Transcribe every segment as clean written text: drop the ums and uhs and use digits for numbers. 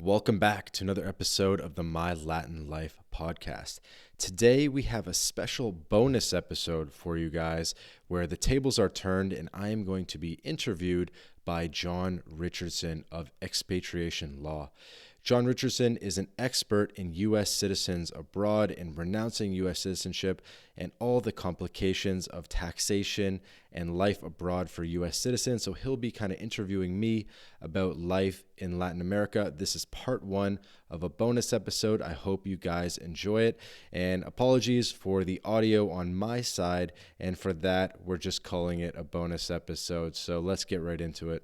Welcome back to another episode of the My Latin Life podcast. Today we have a special bonus episode for you guys where the tables are turned and I am going to be interviewed by John Richardson of Expatriation Law. John Richardson is an expert in U.S. citizens abroad and renouncing U.S. citizenship and all the complications of taxation and life abroad for U.S. citizens. So he'll be kind of interviewing me about life in Latin America. This is part one of a bonus episode. I hope you guys enjoy it. And apologies for the audio on my side. And for that, we're just calling it a bonus episode. So let's get right into it.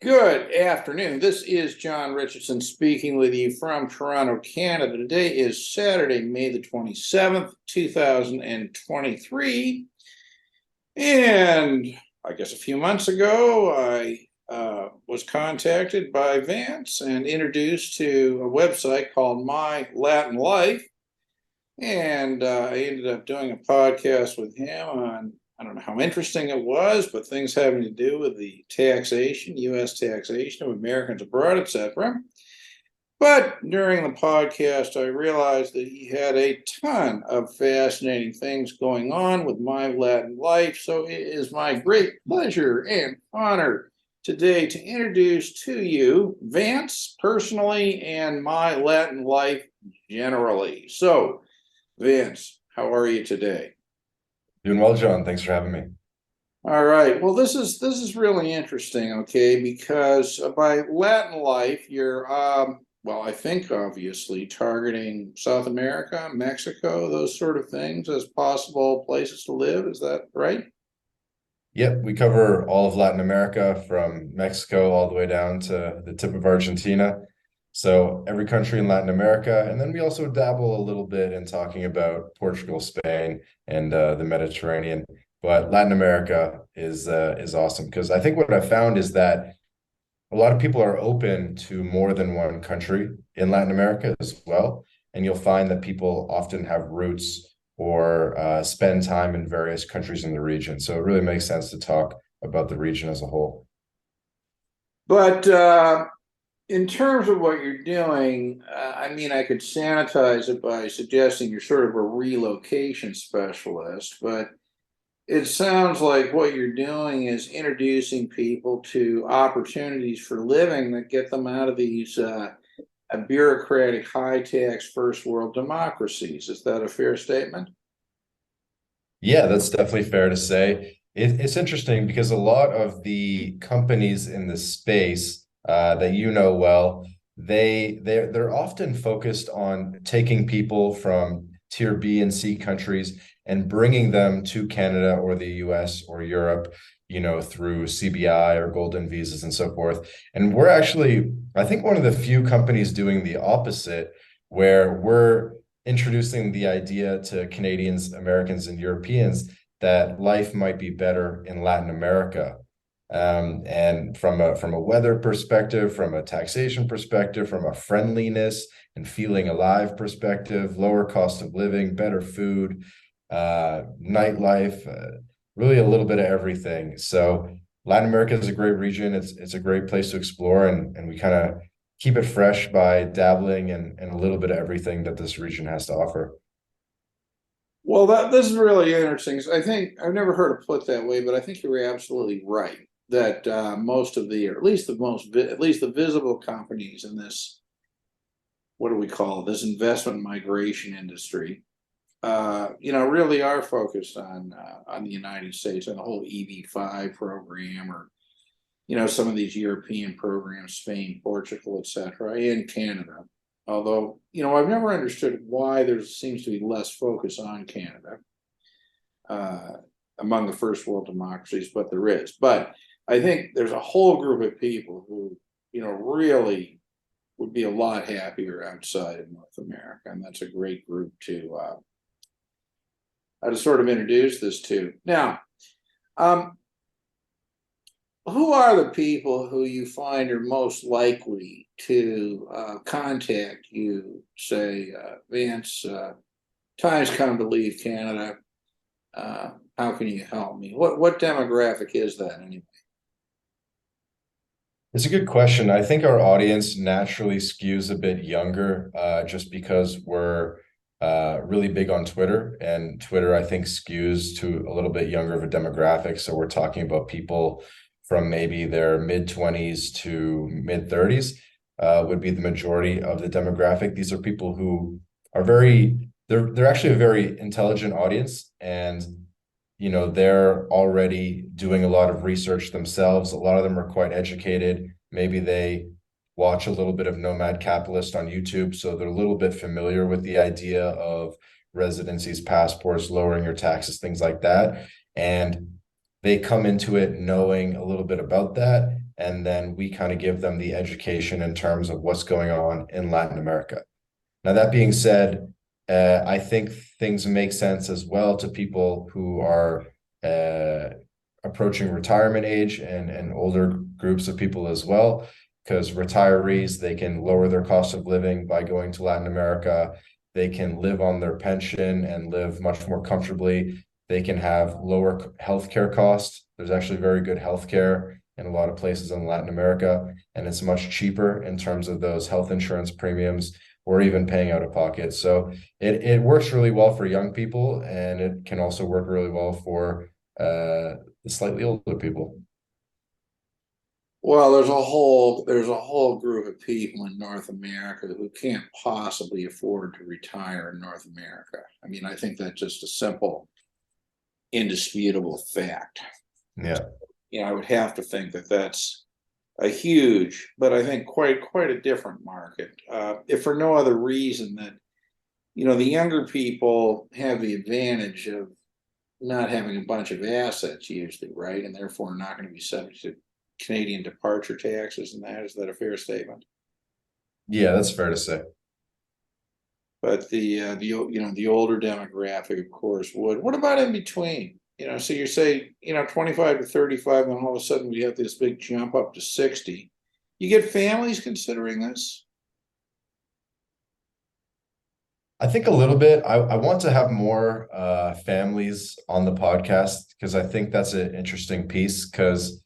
Good afternoon. This is John Richardson speaking with you from Toronto, Canada. Today is Saturday, May the 27th, 2023. And I guess a few months ago, I was contacted by Vance and introduced to a website called My Latin Life. And I ended up doing a podcast with him on, I don't know how interesting it was, but things having to do with the taxation, U.S. taxation of Americans abroad, etc. But during the podcast, I realized that he had a ton of fascinating things going on with My Latin Life. So it is my great pleasure and honor today to introduce to you Vance personally and My Latin Life generally. So, Vance, how are you today? Doing well, John. Thanks for having me. All right. Well, this is really interesting, okay? Because by Latin Life, you're well, I think obviously targeting South America, Mexico, those sort of things as possible places to live. Is that right? Yep, we cover all of Latin America from Mexico all the way down to the tip of Argentina. So every country in Latin America, and then we also dabble a little bit in talking about Portugal, Spain, and the Mediterranean. But Latin America is awesome because I think what I found is that a lot of people are open to more than one country in Latin America as well, and you'll find that people often have roots or spend time in various countries in the region. So it really makes sense to talk about the region as a whole. But in terms of what you're doing, I mean, I could sanitize it by suggesting you're sort of a relocation specialist, but it sounds like what you're doing is introducing people to opportunities for living that get them out of these bureaucratic, high-tax first world democracies. Is that a fair statement? Yeah, that's definitely fair to say. It's interesting because a lot of the companies in this space that you know well, they're often focused on taking people from tier B and C countries and bringing them to Canada or the US or Europe, through CBI or golden visas and so forth. And we're actually, I think, one of the few companies doing the opposite, where we're introducing the idea to Canadians, Americans, and Europeans that life might be better in Latin America. And from a weather perspective, from a taxation perspective, from a friendliness and feeling alive perspective, lower cost of living, better food, nightlife, really a little bit of everything. So Latin America is a great region. It's a great place to explore, and we kind of keep it fresh by dabbling in a little bit of everything that this region has to offer. Well, this is really interesting. I think I've never heard it put that way, but I think you're absolutely right that most of the, or at least the visible companies in this, what do we call it, this investment migration industry, really are focused on the United States and the whole EB-5 program, or some of these European programs, Spain, Portugal, etc., and Canada. Although, I've never understood why there seems to be less focus on Canada among the first world democracies, but there is. But I think there's a whole group of people who, really would be a lot happier outside of North America, and that's a great group to sort of introduce this to. Now, who are the people who you find are most likely to contact you, say, Vance, time's come to leave Canada. How can you help me? What demographic is that anyway? It's a good question. I think our audience naturally skews a bit younger, just because we're really big on Twitter, and Twitter, I think, skews to a little bit younger of a demographic. So we're talking about people from maybe their mid-20s to mid-30s, would be the majority of the demographic. These are people who are they're actually a very intelligent audience, and they're already doing a lot of research themselves. A lot of them are quite educated. Maybe they watch a little bit of Nomad Capitalist on YouTube, so they're a little bit familiar with the idea of residencies, passports, lowering your taxes, things like that. And they come into it knowing a little bit about that. And then we kind of give them the education in terms of what's going on in Latin America. Now, that being said, I think things make sense as well to people who are uh, approaching retirement age, and older groups of people as well, because retirees, they can lower their cost of living by going to Latin America. They can live on their pension and live much more comfortably. They can have lower healthcare costs. There's actually very good healthcare in a lot of places in Latin America, and it's much cheaper in terms of those health insurance premiums or even paying out of pocket. So it works really well for young people, and it can also work really well for the slightly older people. Well, there's a whole group of people in North America who can't possibly afford to retire in North America. I mean, I think that's just a simple, indisputable fact. Yeah. I would have to think that that's a huge, but I think quite a different market. If for no other reason that the younger people have the advantage of not having a bunch of assets usually, right, and therefore not going to be subject to Canadian departure taxes, and that is that a fair statement? Yeah, that's fair to say. But the older demographic, of course, would. What about in between? So you say 25 to 35, and all of a sudden we have this big jump up to 60. You get families considering this? I think a little bit. I want to have more families on the podcast, because I think that's an interesting piece. Because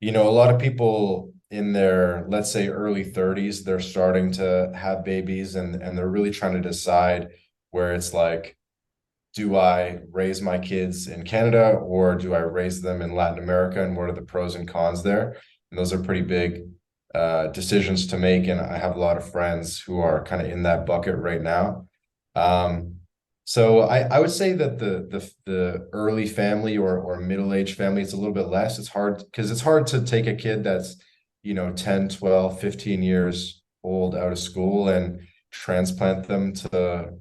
a lot of people in their, let's say, early 30s, they're starting to have babies, and they're really trying to decide where it's like, do I raise my kids in Canada or do I raise them in Latin America, and what are the pros and cons there? And those are pretty big decisions to make. And I have a lot of friends who are kind of in that bucket right now. Um, so I would say that the early family or middle-aged family is a little bit less. It's hard because it's hard to take a kid that's 10, 12, 15 years old out of school and transplant them to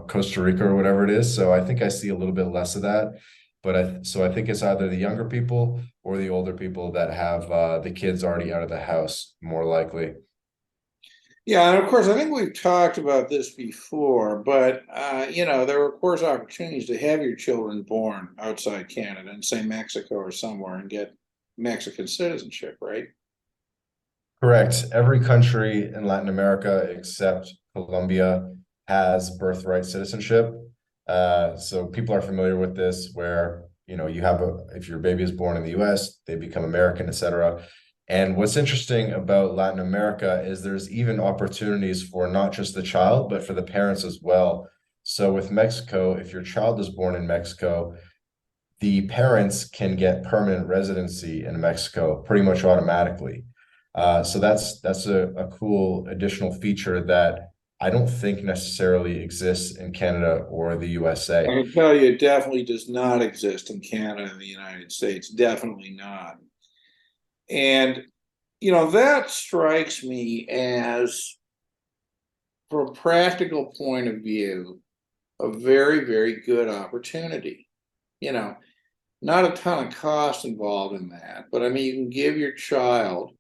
Costa Rica or whatever it is. So I think I see a little bit less of that. But I think it's either the younger people or the older people that have the kids already out of the house, more likely. Yeah, and of course, I think we've talked about this before, but there are of course opportunities to have your children born outside Canada, and say Mexico or somewhere, and get Mexican citizenship, right? Correct. Every country in Latin America except Colombia has birthright citizenship. So people are familiar with this, where you have if your baby is born in the U.S., they become American, etc. And what's interesting about Latin America is there's even opportunities for not just the child, but for the parents as well. So with Mexico, if your child is born in Mexico, the parents can get permanent residency in Mexico pretty much automatically. So that's a cool additional feature that I don't think necessarily exists in Canada or the I USA. can tell you, it definitely does not exist in Canada and the United States. Definitely not. And that strikes me as, from a practical point of view, a very, very good opportunity. You know, not a ton of cost involved in that, but I mean, you can give your child,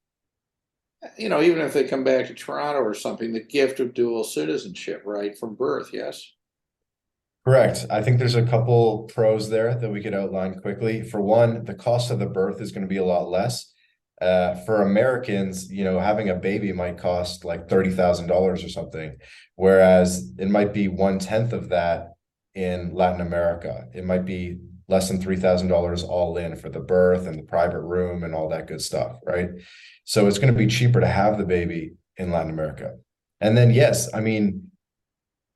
even if they come back to Toronto or something, the gift of dual citizenship, right, from birth. Yes. Correct. I think there's a couple pros there that we could outline quickly. For one, the cost of the birth is going to be a lot less. For Americans, having a baby might cost like $30,000 or something, whereas it might be 1/10 of that in Latin America. It might be less than $3,000 all in for the birth and the private room and all that good stuff, right? So it's going to be cheaper to have the baby in Latin America. And then, yes, I mean,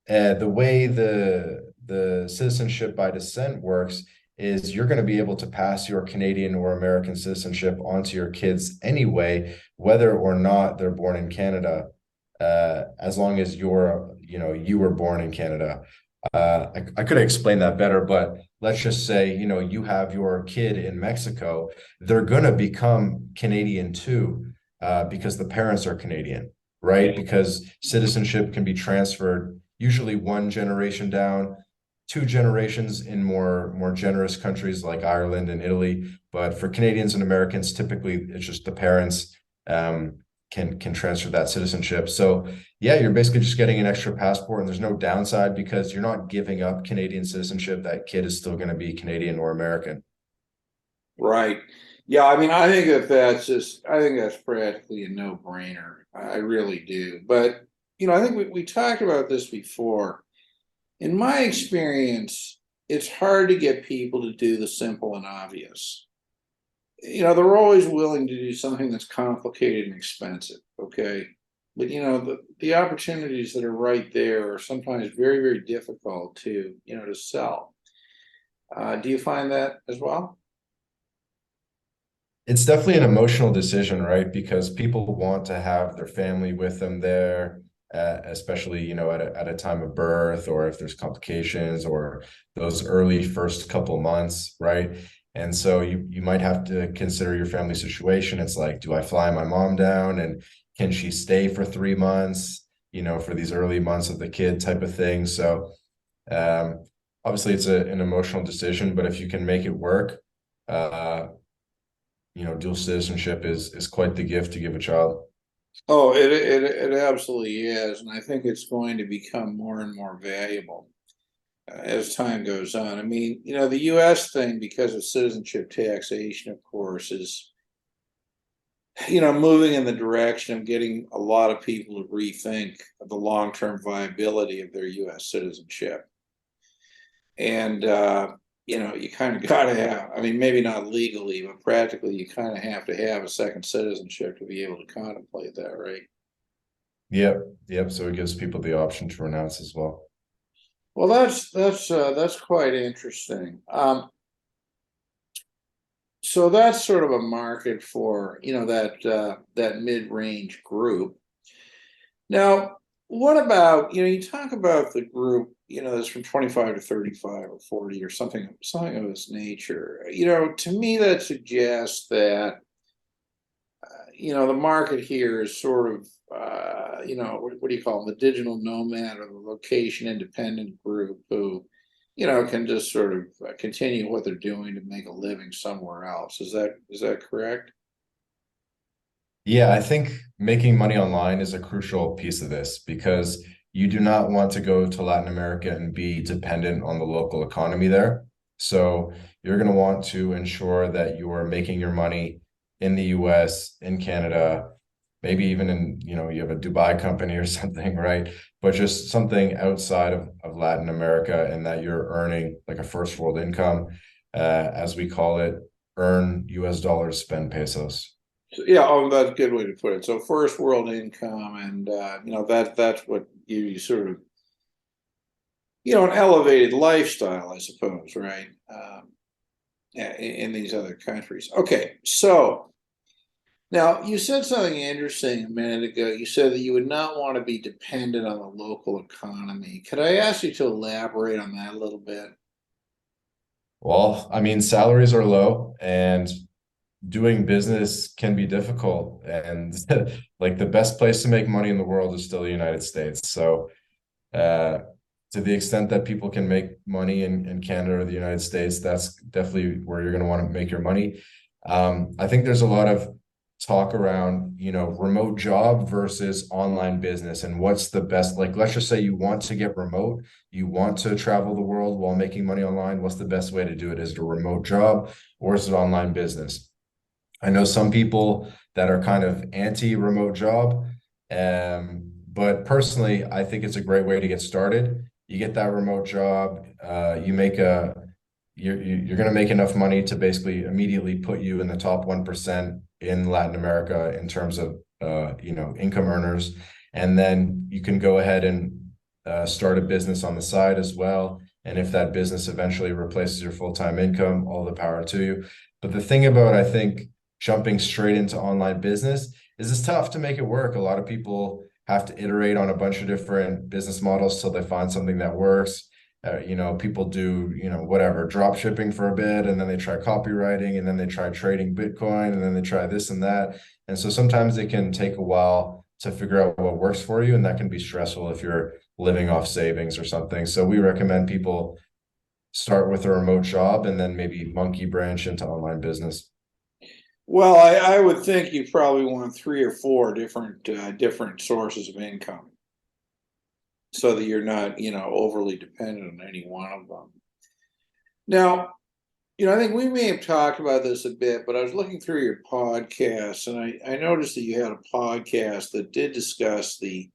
the way the citizenship by descent works is you're going to be able to pass your Canadian or American citizenship onto your kids anyway, whether or not they're born in Canada, as long as you were born in Canada. I could explain that better, but let's just say, you have your kid in Mexico, they're going to become Canadian too, because the parents are Canadian, right? Because citizenship can be transferred usually one generation down, two generations in more generous countries like Ireland and Italy. But for Canadians and Americans, typically it's just the parents can transfer that citizenship. So yeah, you're basically just getting an extra passport, and there's no downside because you're not giving up Canadian citizenship. That kid is still going to be Canadian or American. Right. Yeah, I mean, I think that's practically a no-brainer. I really do. But, I think we talked about this before. In my experience, it's hard to get people to do the simple and obvious. They're always willing to do something that's complicated and expensive, okay? But the opportunities that are right there are sometimes very, very difficult to sell. Do you find that as well? It's definitely an emotional decision, right? Because people want to have their family with them there, especially, at a time of birth, or if there's complications or those early first couple months, right? And so you might have to consider your family situation. It's like, do I fly my mom down, and can she stay for 3 months, for these early months of the kid type of thing? So obviously it's an emotional decision, but if you can make it work, dual citizenship is quite the gift to give a child. Oh, it absolutely is, and I think it's going to become more and more valuable as time goes on. I mean, the U.S. thing, because of citizenship taxation, of course, is moving in the direction of getting a lot of people to rethink the long-term viability of their U.S. citizenship. And you kind of got to have, I mean, maybe not legally, but practically, you kind of have to have a second citizenship to be able to contemplate that, right? Yep. So it gives people the option to renounce as well. Well, that's quite interesting. So that's sort of a market for that mid-range group. Now, what about you talk about the group that's from 25 to 35 or 40 or something of this nature. To me that suggests that the market here is sort of what do you call them, the digital nomad or the location independent group who can just sort of continue what they're doing to make a living somewhere else. Is that correct? Yeah, I think making money online is a crucial piece of this because you do not want to go to Latin America and be dependent on the local economy there. So you're going to want to ensure that you are making your money in the US, in Canada, maybe even in, you have a Dubai company or something, right? But just something outside of Latin America, and that you're earning like a first world income, as we call it, earn US dollars, spend pesos. Yeah, oh, that's a good way to put it. So first world income, and that's what you sort of an elevated lifestyle, I suppose, right? Yeah, in these other countries. Okay, so now you said something interesting a minute ago. You said that you would not want to be dependent on the local economy. Could I ask you to elaborate on that a little bit? Well, I mean, salaries are low and doing business can be difficult. And like the best place to make money in the world is still the United States. So, uh, to the extent that people can make money in Canada or the United States, that's definitely where you're going to want to make your money. I think there's a lot of talk around, remote job versus online business and what's the best. Like, let's just say you want to get remote, you want to travel the world while making money online. What's the best way to do it? Is it a remote job or is it online business? I know some people that are kind of anti-remote job, but personally, I think it's a great way to get started. You get that remote job, you make you're going to make enough money to basically immediately put you in the top 1% in Latin America in terms of income earners. And then you can go ahead and start a business on the side as well. And if that business eventually replaces your full-time income, all the power to you. But the thing about, I think, jumping straight into online business is it's tough to make it work. A lot of people have to iterate on a bunch of different business models till they find something that works. People do, whatever, drop shipping for a bit, and then they try copywriting, and then they try trading Bitcoin, and then they try this and that. And so sometimes it can take a while to figure out what works for you, and that can be stressful if you're living off savings or something. So we recommend people start with a remote job and then maybe monkey branch into online business. Well, I would think you probably want 3 or 4 different sources of income, so that you're not, overly dependent on any one of them. Now, I think we may have talked about this a bit, but I was looking through your podcasts, and I noticed that you had a podcast that did discuss the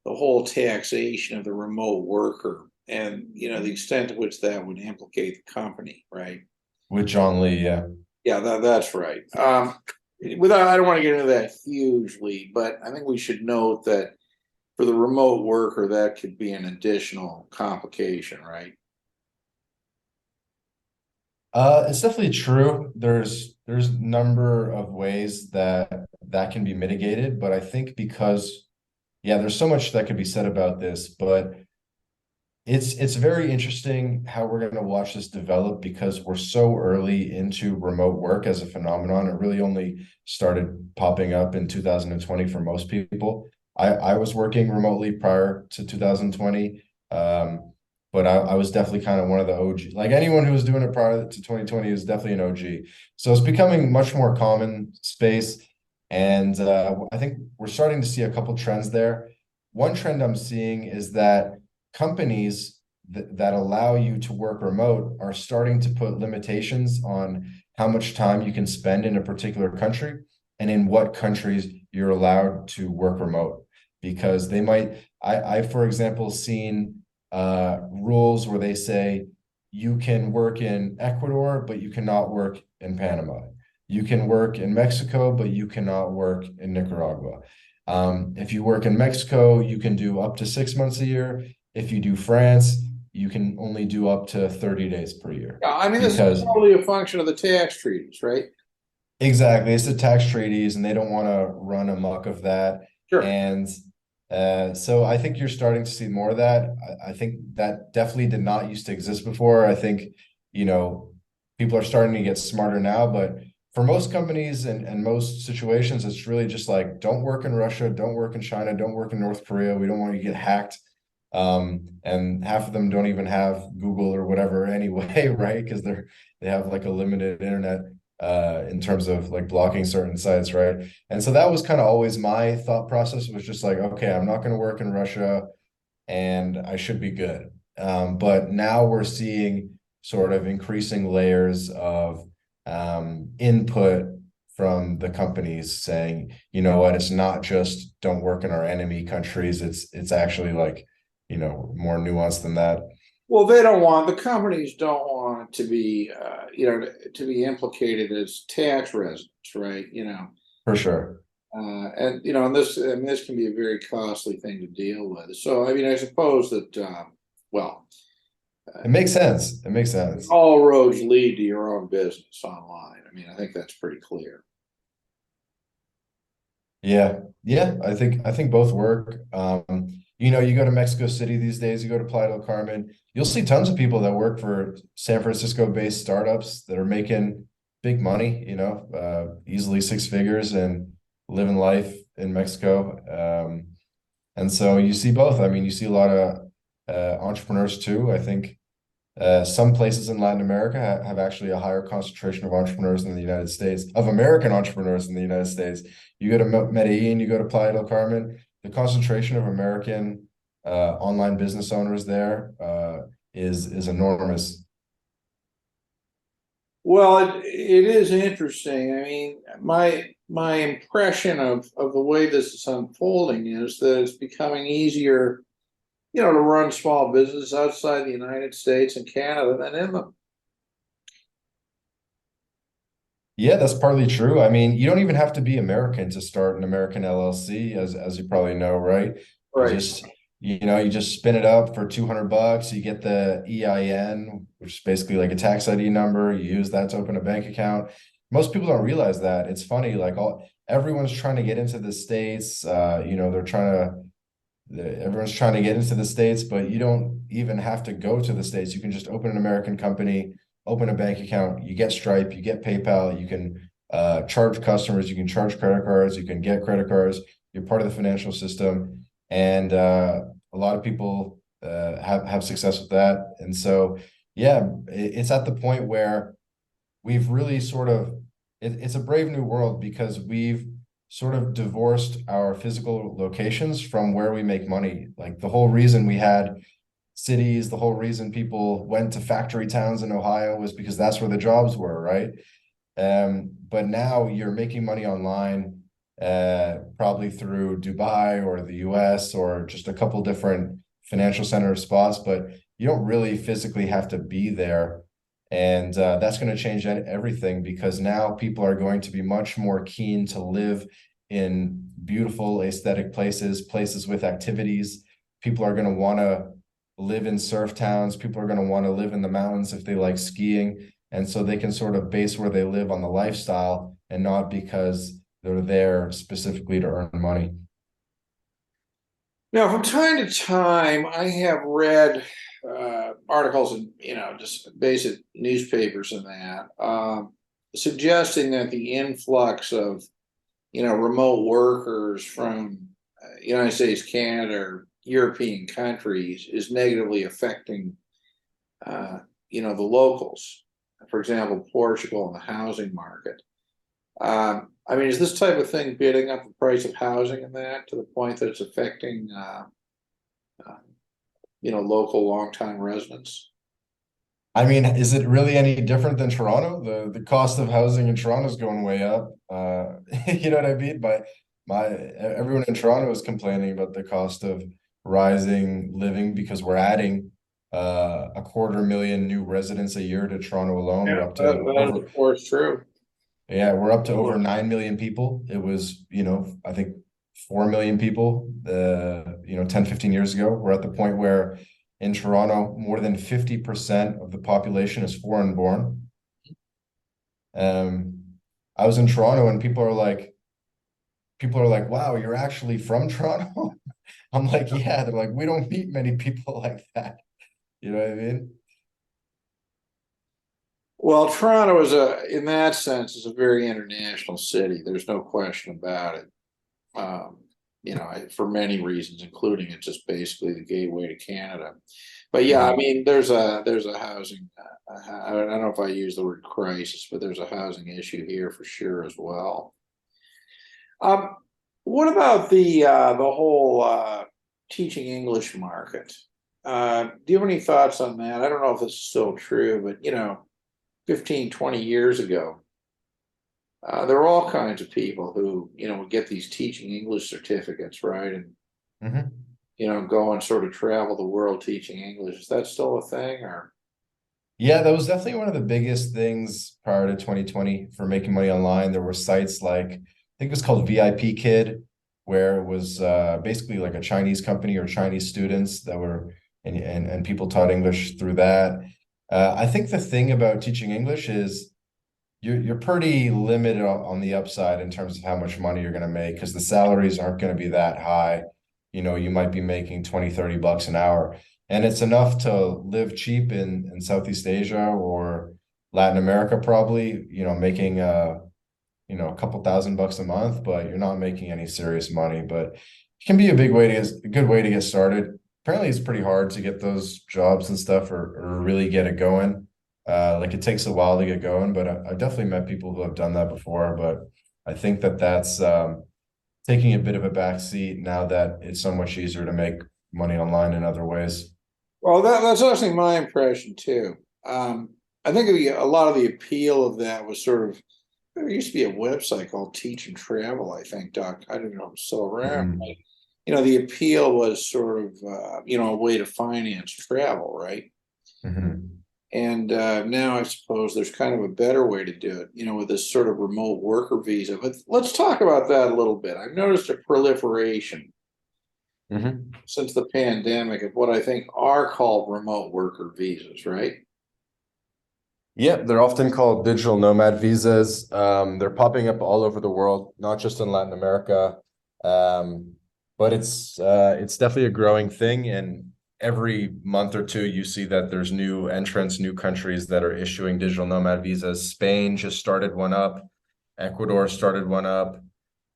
whole taxation of the remote worker, and the extent to which that would implicate the company, right? With John Lee, yeah. Yeah, that's right. I don't want to get into that hugely, but I think we should note that for the remote worker, that could be an additional complication, right? It's definitely true. There's a number of ways that can be mitigated, but I think because, yeah, there's so much that could be said about this, but it's very interesting how we're going to watch this develop because we're so early into remote work as a phenomenon. It really only started popping up in 2020 for most people. I was working remotely prior to 2020. But I was definitely kind of one of the OG. Like anyone who was doing it prior to 2020 is definitely an OG. So it's becoming much more common space. And I think we're starting to see a couple trends there. One trend I'm seeing is that companies that allow you to work remote are starting to put limitations on how much time you can spend in a particular country and in what countries you're allowed to work remote. Because they might, for example, seen rules where they say you can work in Ecuador, but you cannot work in Panama. You can work in Mexico, but you cannot work in Nicaragua. If you work in Mexico, you can do up to 6 months a year. If you do France, you can only do up to 30 days per year. Yeah, I mean, this is totally a function of the tax treaties, right? Exactly. It's the tax treaties, and they don't want to run amok of that. Sure. And so I think you're starting to see more of that. I think that definitely did not used to exist before. I think, people are starting to get smarter now, but for most companies and most situations, it's really just like, don't work in Russia, don't work in China, don't work in North Korea. We don't want you to get hacked. And half of them don't even have Google or whatever anyway, right? Because they have like a limited internet in terms of like blocking certain sites, right? And so that was kind of always my thought process, was just like, okay, I'm not going to work in Russia and I should be good. But now we're seeing sort of increasing layers of input from the companies saying, you know what, it's not just don't work in our enemy countries. It's actually like, more nuanced than that. Well, the companies don't want to be, to be implicated as tax residents, right? For sure. And this can be a very costly thing to deal with. So, I mean, I suppose that, it makes sense. It makes sense. All roads lead to your own business online. I mean, I think that's pretty clear. Yeah. I think both work. You go to Mexico City these days, you go to Playa del Carmen, you'll see tons of people that work for San Francisco-based startups that are making big money, easily 6 figures and living life in Mexico. And so you see both. I mean, you see a lot of entrepreneurs too. I think some places in Latin America have actually a higher concentration of entrepreneurs in the United States, of American entrepreneurs in the United States. You go to Medellin, you go to Playa del Carmen, the concentration of American online business owners there is enormous. Well, it is interesting. I mean, my impression of the way this is unfolding is that it's becoming easier, to run small business outside the United States and Canada than in them. Yeah, that's partly true. I mean, you don't even have to be American to start an American LLC, as you probably know, right? You Right. just, you just spin it up for $200. You get the EIN, which is basically like a tax ID number. You use that to open a bank account. Most people don't realize that. It's funny, like everyone's trying to get into the States. They're trying to everyone's trying to get into the States, but you don't even have to go to the States. You can just open an American company, open a bank account, you get Stripe, you get PayPal, you can charge customers, you can charge credit cards, you can get credit cards. You're part of the financial system. And a lot of people have success with that. And so, yeah, it's at the point where we've really sort of it's a brave new world because we've sort of divorced our physical locations from where we make money. Like the whole reason we had cities, the whole reason people went to factory towns in Ohio was because that's where the jobs were, right? But now you're making money online, probably through Dubai or the US or just a couple different financial center spots, but you don't really physically have to be there. And that's going to change everything because now people are going to be much more keen to live in beautiful aesthetic places, places with activities. People are going to want to live in surf towns. People are going to want to live in the mountains if they like skiing. And so they can sort of base where they live on the lifestyle and not because they're there specifically to earn money. Now, from time to time, I have read articles in, just basic newspapers and that, suggesting that the influx of, remote workers from United States, Canada, or European countries is negatively affecting, the locals. For example, Portugal and the housing market. I mean, is this type of thing bidding up the price of housing in that to the point that it's affecting, local longtime residents? I mean, is it really any different than Toronto? The cost of housing in Toronto is going way up. You know what I mean? But everyone in Toronto is complaining about the cost of rising living because we're adding a 250,000 new residents a year to Toronto alone. We're Yeah, up to that is over of course true. Yeah, we're up to over 9 million people. It was, I think 4 million people, 10, 15 years ago. We're at the point where in Toronto, more than 50% of the population is foreign born. Um, I was in Toronto and people are like, wow, you're actually from Toronto? I'm like, yeah. They're like, we don't meet many people like that. You know what I mean? Well, Toronto in that sense, is a very international city. There's no question about it. Um, for many reasons, including it's just basically the gateway to Canada. But yeah, I Mhm. mean, there's a housing. I don't know if I use the word crisis, but there's a housing issue here for sure as well. Um, what about the whole teaching English market? Do you have any thoughts on that? I don't know if this is still true, but 15, 20 years ago, there were all kinds of people who, would get these teaching English certificates, right? And, Mhm. go and sort of travel the world teaching English. Is that still a thing or? Yeah, that was definitely one of the biggest things prior to 2020 for making money online. There were sites like, I think it was called VIP Kid, where it was basically like a Chinese company or Chinese students that were, and people taught English through that. I think the thing about teaching English is you're pretty limited on the upside in terms of how much money you're going to make because the salaries aren't going to be that high. You might be making 20, $30 an hour. And it's enough to live cheap in Southeast Asia or Latin America, probably, making a couple $1,000 a month, but you're not making any serious money. But it can be a good way to get started. Apparently it's pretty hard to get those jobs and stuff or really get it going. Like it takes a while to get going, but I've definitely met people who have done that before. But I think that that's taking a bit of a back seat now that it's so much easier to make money online in other ways. Well, that's actually my impression too. I think a lot of the appeal of that was sort of, there used to be a website called Teach and Travel, I think, Doc. I don't know if it's still around. Mhm. The appeal was sort of, a way to finance travel, right? Mhm. And now I suppose there's kind of a better way to do it, with this sort of remote worker visa. But let's talk about that a little bit. I've noticed a proliferation since the pandemic of what I think are called remote worker visas, right? Yeah, they're often called digital nomad visas. They're popping up all over the world, not just in Latin America. Um, but it's definitely a growing thing, and every month or two you see that there's new entrants, new countries that are issuing digital nomad visas. Spain just started one up, Ecuador started one up,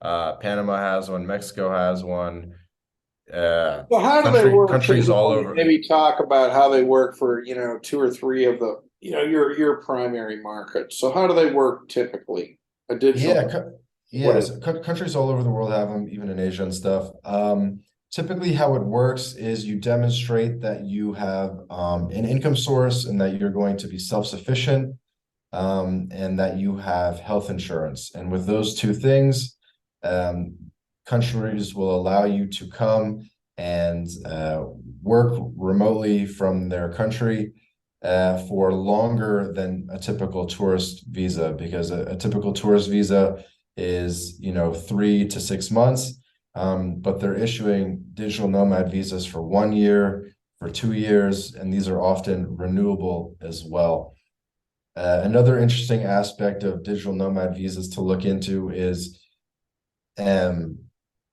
Panama has one, Mexico has one. So how do they work Countries all typically? over. Maybe talk about how they work for, two or three of the, your primary markets. So how do they work typically? A digital, Yeah, what is countries all over the world have them, even in Asia and stuff. Typically, how it works is you demonstrate that you have an income source and that you're going to be self-sufficient, and that you have health insurance. And with those two things, um, countries will allow you to come and work remotely from their country for longer than a typical tourist visa, because a typical tourist visa is, 3 to 6 months. But they're issuing digital nomad visas for 1 year, for 2 years, and these are often renewable as well. Another interesting aspect of digital nomad visas to look into is um,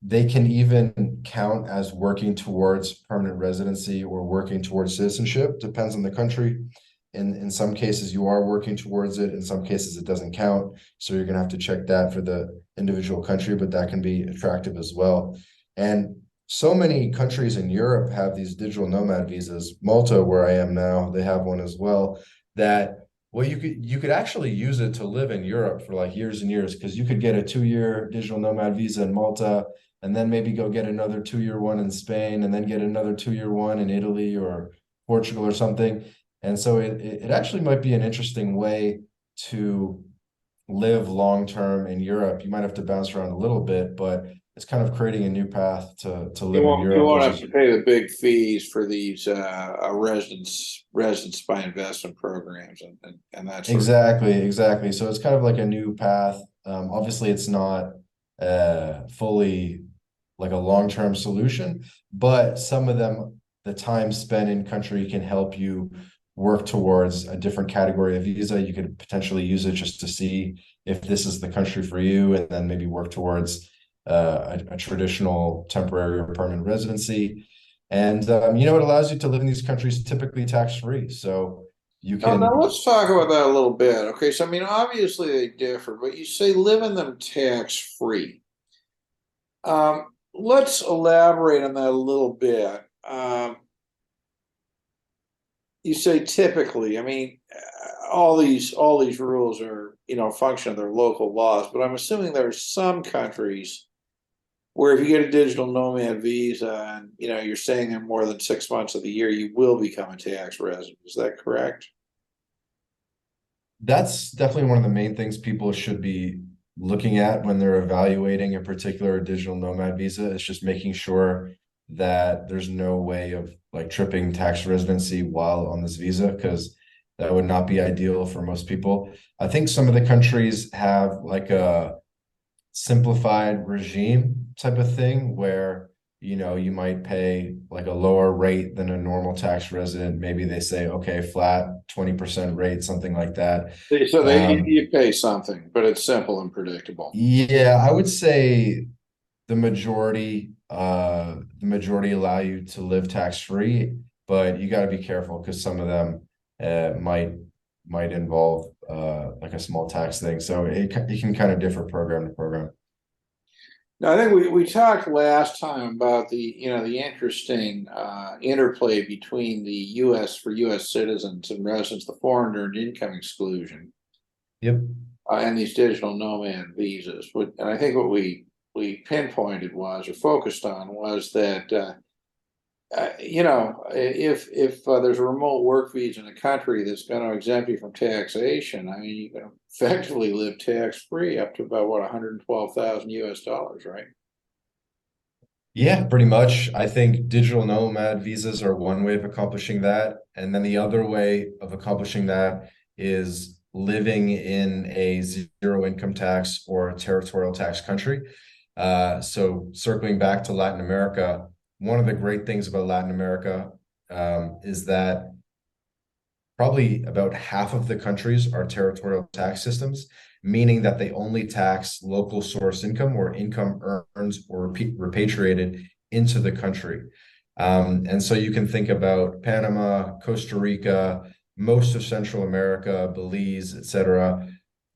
they can even count as working towards permanent residency or working towards citizenship, depends on the country. In some cases, you are working towards it. In some cases, it doesn't count. So you're going to have to check that for the individual country, but that can be attractive as well. And so many countries in Europe have these digital nomad visas. Malta, where I am now, they have one as well. That well, you could actually use it to live in Europe for like years and years, because you could get a 2 year digital nomad visa in Malta, and then maybe go get another 2 year one in Spain, and then get another 2 year one in Italy or Portugal or something. And so it actually might be an interesting way to live long term in Europe. You might have to bounce around a little bit, but it's kind of creating a new path to You live in won't you Europe, won't which have is to pay the big fees for these residence by investment programs and that sort of. exactly. So it's kind of like a new path. Obviously, it's not fully like a long-term solution, but some of them, the time spent in country can help you work towards a different category of visa. You could potentially use it just to see if this is the country for you, and then maybe work towards a traditional temporary or permanent residency. And it allows you to live in these countries typically tax-free. So you Now can. let's talk about that a little bit. Okay, so I mean, obviously they differ, but you say live in them tax free. Let's elaborate on that a little bit. You say typically. I mean, all these rules are a function of their local laws, but I'm assuming there are some countries where if you get a digital nomad visa and you're staying there more than 6 months of the year, you will become a tax resident. Is that correct? That's definitely one of the main things people should be looking at when they're evaluating a particular digital nomad visa. Is just making sure that there's no way of like tripping tax residency while on this visa, because that would not be ideal for most people. I think some of the countries have like a simplified regime type of thing where you might pay like a lower rate than a normal tax resident. Maybe they say, okay, flat 20% rate, something like that. So um you pay something, but it's simple and predictable. yeah, I would say the majority allow you to live tax free, but you got to be careful because some of them might involve like a small tax thing, so it can kind of differ program to program. Now, I think we talked last time about the interesting interplay between the U.S. for U.S. citizens and residents, the foreign earned income exclusion, Yep. and these digital nomad visas. And I think what we pinpointed was or focused on was that if there's a remote work visa in a country that's going to exempt you from taxation, I mean, you can effectively live tax free up to about what 112,000 US dollars, right? Yeah, pretty much. I think digital nomad visas are one way of accomplishing that. And then the other way of accomplishing that is living in a zero income tax or a territorial tax country. So circling back to Latin America, one of the great things about Latin America is that probably about half of the countries are territorial tax systems, meaning that they only tax local source income or income earned or repatriated into the country. And so you can think about Panama, Costa Rica, most of Central America, Belize, etc.,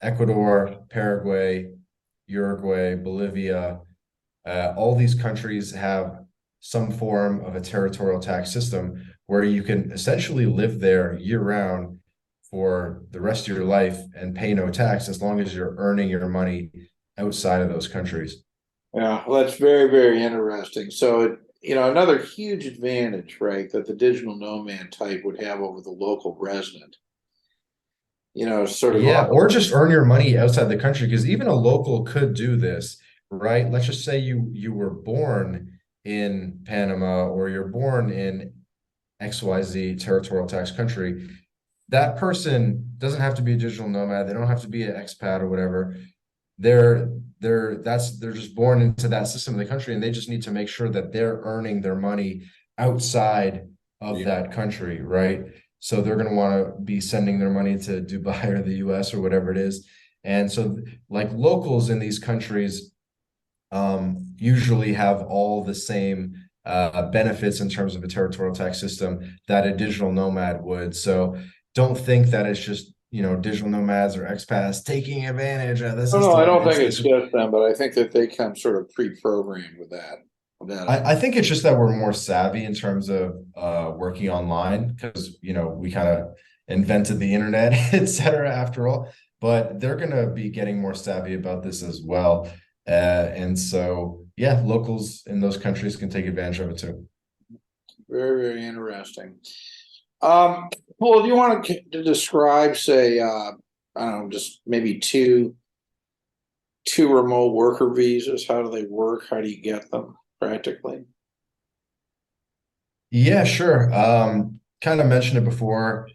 Ecuador, Paraguay, Uruguay, Bolivia. All these countries have some form of a territorial tax system where you can essentially live there year round for the rest of your life and pay no tax as long as you're earning your money outside of those countries. Yeah, well, that's very, very interesting. So another huge advantage, right, that the digital nomad type would have over the local resident, sort of Yeah, or just earn your money outside the country because even a local could do this, right? Let's just say you were born in Panama or you're born in XYZ territorial tax country. That person doesn't have to be a digital nomad. They don't have to be an expat or whatever. They're just born into that system of the country, and they just need to make sure that they're earning their money outside of yeah. that country, right? So they're going to want to be sending their money to Dubai or the US or whatever it is. And so like locals in these countries usually have all the same benefits in terms of a territorial tax system that a digital nomad would. So don't think that it's just, digital nomads or expats taking advantage of the No, no, I system. don't think It's it's just them, but I think that they come sort of pre-programmed with that. I think it's just that we're more savvy in terms of working online because we kind of invented the internet, et cetera, after all. But they're gonna be getting more savvy about this as well. And so yeah, locals in those countries can take advantage of it too. Very, very interesting. Um, well, do you want to describe, say, I don't know, just maybe two remote worker visas? How do they work? How do you get them practically? Yeah, sure. Kind of mentioned it before,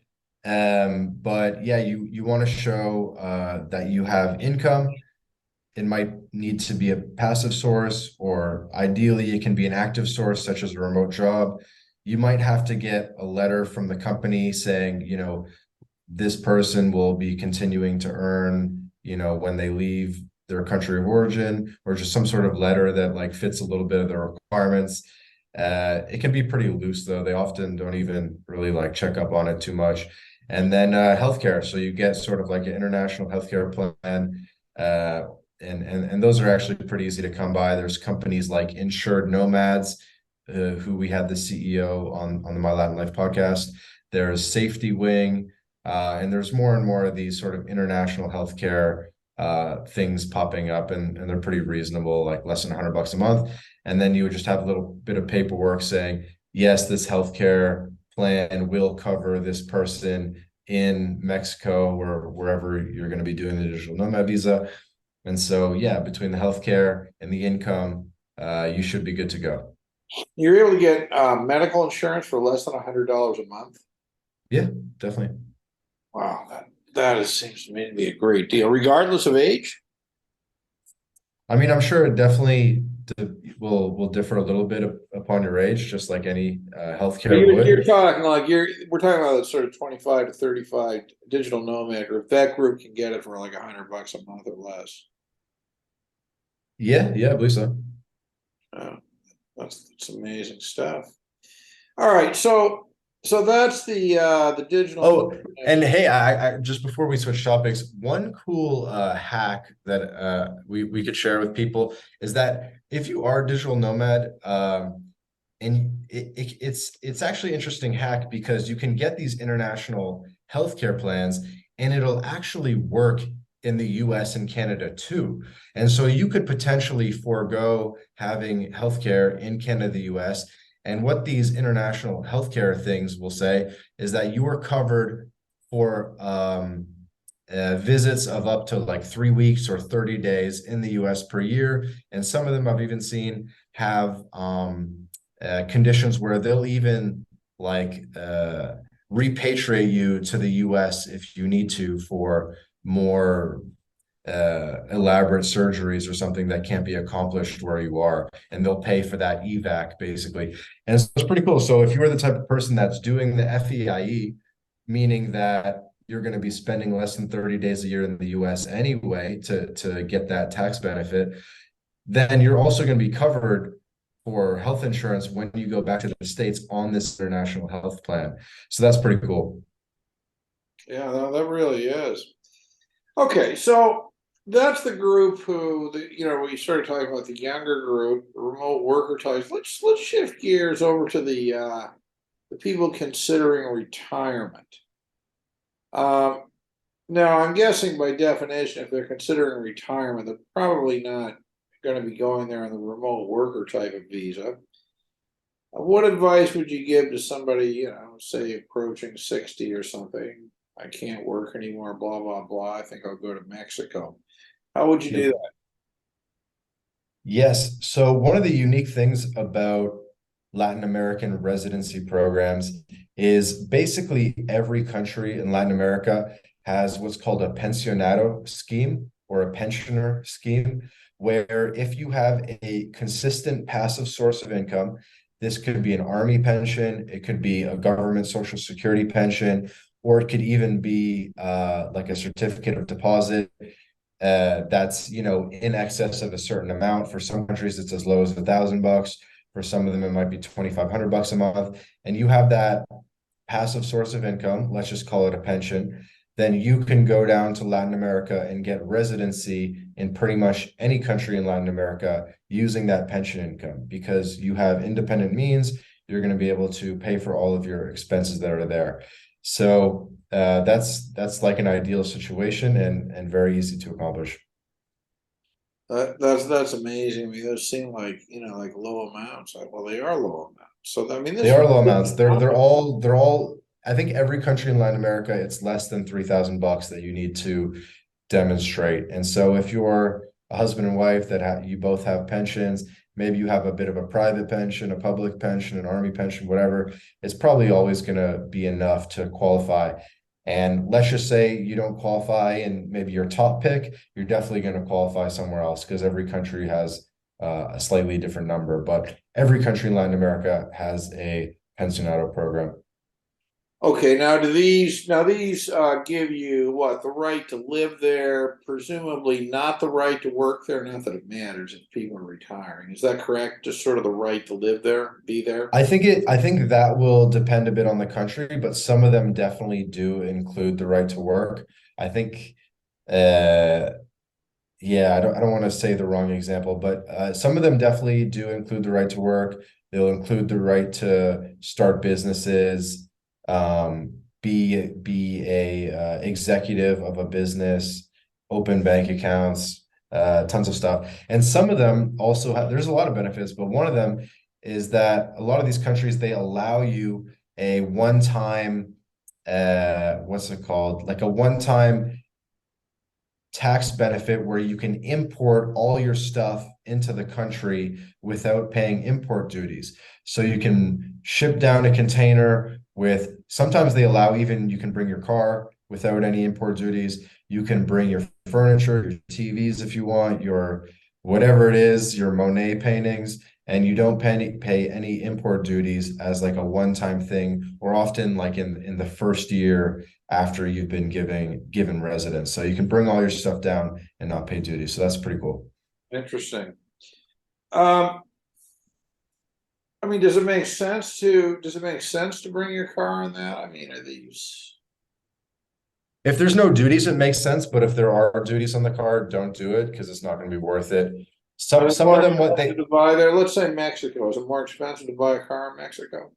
but yeah, you want to show that you have income. It might need to be a passive source, or ideally, it can be an active source, such as a remote job. You might have to get a letter from the company saying, this person will be continuing to earn, when they leave their country of origin, or just some sort of letter that like fits a little bit of their requirements. It can be pretty loose though. They often don't even really like check up on it too much. And then healthcare. So you get sort of like an international healthcare plan. Uh, and those are actually pretty easy to come by. There's companies like Insured Nomads, who we had the CEO on the My Latin Life podcast. There's Safety Wing, and there's more and more of these sort of international healthcare things popping up, and they're pretty reasonable, like less than $100 a month. And then you would just have a little bit of paperwork saying, yes, this healthcare plan will cover this person in Mexico or wherever you're going to be doing the digital nomad visa. And so, yeah, between the healthcare and the income, you should be good to go. You're able to get medical insurance for less than $100 a month. Yeah, definitely. Wow, that seems to me to be a great deal, regardless of age. I mean, I'm sure it definitely will differ a little bit upon your age, just like any But healthcare you're would. talking like we're talking about that sort of 25 to 35 digital nomad group. That group can get it for like $100 a month or less. Yeah, yeah, I believe so. Uh, that's amazing stuff. All right, so that's the digital Oh, nomad. and hey, I just before we switch topics, one cool hack that we could share with people is that if you are a digital nomad, and it's actually interesting hack because you can get these international healthcare plans and it'll actually work in the US and Canada too. And so you could potentially forego having healthcare in Canada, the US. And what these international healthcare things will say is that you are covered for visits of up to like 3 weeks or 30 days in the US per year. And some of them I've even seen have conditions where they'll even like repatriate you to the US if you need to for more elaborate surgeries or something that can't be accomplished where you are, and they'll pay for that evac basically. And so it's pretty cool. So if you are the type of person that's doing the FEIE, meaning that you're going to be spending less than 30 days a year in the US anyway to get that tax benefit, then you're also going to be covered for health insurance when you go back to the States on this international health plan. So that's pretty cool. Yeah, no, that really is. Okay, so that's the group who we started talking about the younger group, the remote worker types. Let's shift gears over to the people considering retirement. Now I'm guessing by definition, if they're considering retirement, they're probably not going to be going there on the remote worker type of visa. What advice would you give to somebody, say approaching 60 or something? I can't work anymore, blah, blah, blah. I think I'll go to Mexico. How would you do Yep. that? Yes. So one of the unique things about Latin American residency programs is basically every country in Latin America has what's called a pensionado scheme or a pensioner scheme, where if you have a consistent passive source of income, this could be an army pension, it could be a government social security pension, or it could even be like a certificate of deposit that's in excess of a certain amount. For some countries, it's as low as $1,000. For some of them, it might be $2,500 a month, and you have that passive source of income. Let's just call it a pension. Then you can go down to Latin America and get residency in pretty much any country in Latin America using that pension income because you have independent means. You're going to be able to pay for all of your expenses that are there. So that's like an ideal situation and very easy to accomplish. That's amazing. I mean, those seem like like low amounts. Well, they are low amounts. So I mean, They this are low amounts. really They're all. I think every country in Latin America, it's less than $3,000 that you need to demonstrate. And so if you're a husband and wife that you both have pensions, maybe you have a bit of a private pension, a public pension, an army pension, whatever, it's probably always going to be enough to qualify. And let's just say you don't qualify and maybe your top pick, you're definitely going to qualify somewhere else because every country has a slightly different number. But every country in Latin America has a pensionado program. Okay, now do these give you what, the right to live there, presumably not the right to work there, not that it matters if people are retiring. Is that correct? Just sort of the right to live there, be there? I think that will depend a bit on the country, but some of them definitely do include the right to work. I think uh yeah, I don't want to say the wrong example, but some of them definitely do include the right to work. They'll include the right to start businesses, be a executive of a business, open bank accounts, tons of stuff. And some of them also have, there's a lot of benefits, but one of them is that a lot of these countries, they allow you a one-time, what's it called? Like a one-time tax benefit where you can import all your stuff into the country without paying import duties. So you can ship down a container with, sometimes they allow even you can bring your car without any import duties. You can bring your furniture, your TVs if you want, your whatever it is, your Monet paintings, and you don't pay any import duties as like a one-time thing, or often like in the first year after you've been given residence. So you can bring all your stuff down and not pay duty. So that's pretty cool. Interesting. Um, I mean, does it make sense to bring your car on that? I mean, are these If there's no duties, it makes sense. But if there are duties on the car, don't do it because it's not going to be worth it. are they Some more of them, what expensive they to buy there? Let's say Mexico. Is it more expensive to buy a car in Mexico?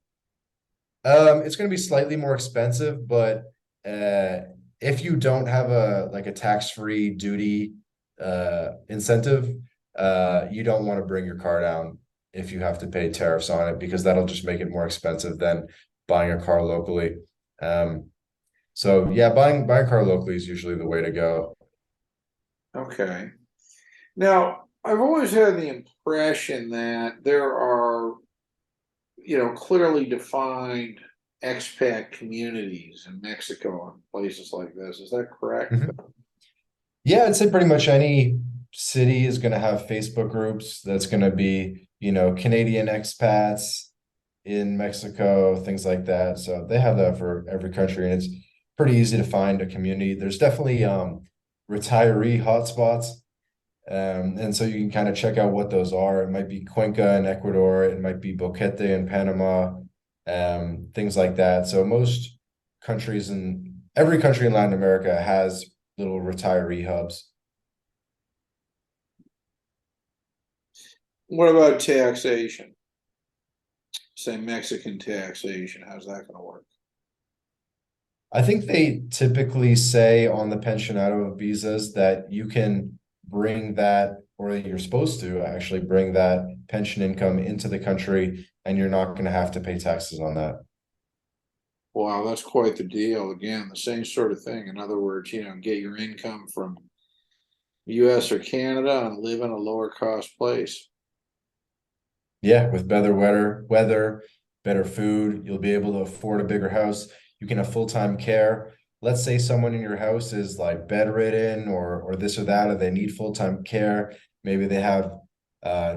it's going to be slightly more expensive, but uh, if you don't have a like a tax-free duty incentive, you don't want to bring your car down if you have to pay tariffs on it because that'll just make it more expensive than buying a car locally. Um, so yeah, buying a car locally is usually the way to go. Okay. Now, I've always had the impression that there are, clearly defined expat communities in Mexico and places like this. Is that correct? Mhm. Yeah, I'd say pretty much any city is going to have Facebook groups that's going to be, Canadian expats in Mexico, things like that. So they have that for every country, and it's pretty easy to find a community. There's definitely retiree hotspots. And so you can kind of check out what those are. It might be Cuenca in Ecuador, it might be Boquete in Panama, things like that. So most countries in every country in Latin America has little retiree hubs. What about taxation? Say Mexican taxation. How's that going to work? I think they typically say on the pensionado visas that you can bring that, or you're supposed to actually bring that pension income into the country, and you're not going to have to pay taxes on that. Wow, that's quite the deal. Again, the same sort of thing. In other words, get your income from US or Canada and live in a lower cost place. Yeah, with better weather, better food, you'll be able to afford a bigger house. You can have full-time care. Let's say someone in your house is like bedridden or this or that, or they need full-time care. Maybe they have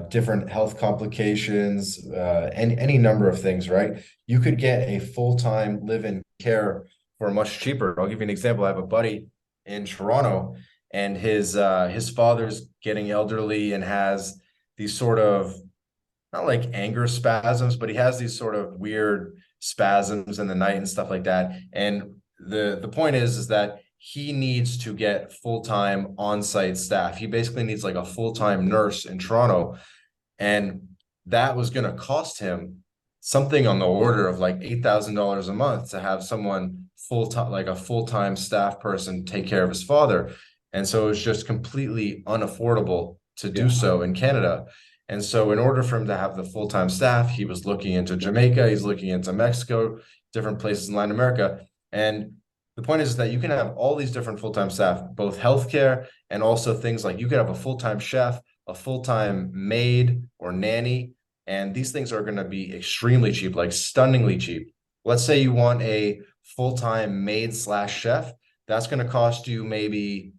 different health complications, any number of things, right? You could get a full-time live-in care for much cheaper. I'll give you an example. I have a buddy in Toronto, and his father's getting elderly and has these sort of not like anger spasms, but he has these sort of weird spasms in the night and stuff like that. And the point is that he needs to get full-time on-site staff. He basically needs like a full-time nurse in Toronto. And that was going to cost him something on the order of like $8,000 a month to have someone full-time, like a full-time staff person take care of his father. And so it was just completely unaffordable to do Yeah. so in Canada. And so in order for him to have the full-time staff, he was looking into Jamaica, he's looking into Mexico, different places in Latin America. And the point is that you can have all these different full-time staff, both healthcare and also things like you could have a full-time chef, a full-time maid or nanny, and these things are going to be extremely cheap, like stunningly cheap. Let's say you want a full-time maid slash chef. That's going to cost you maybe,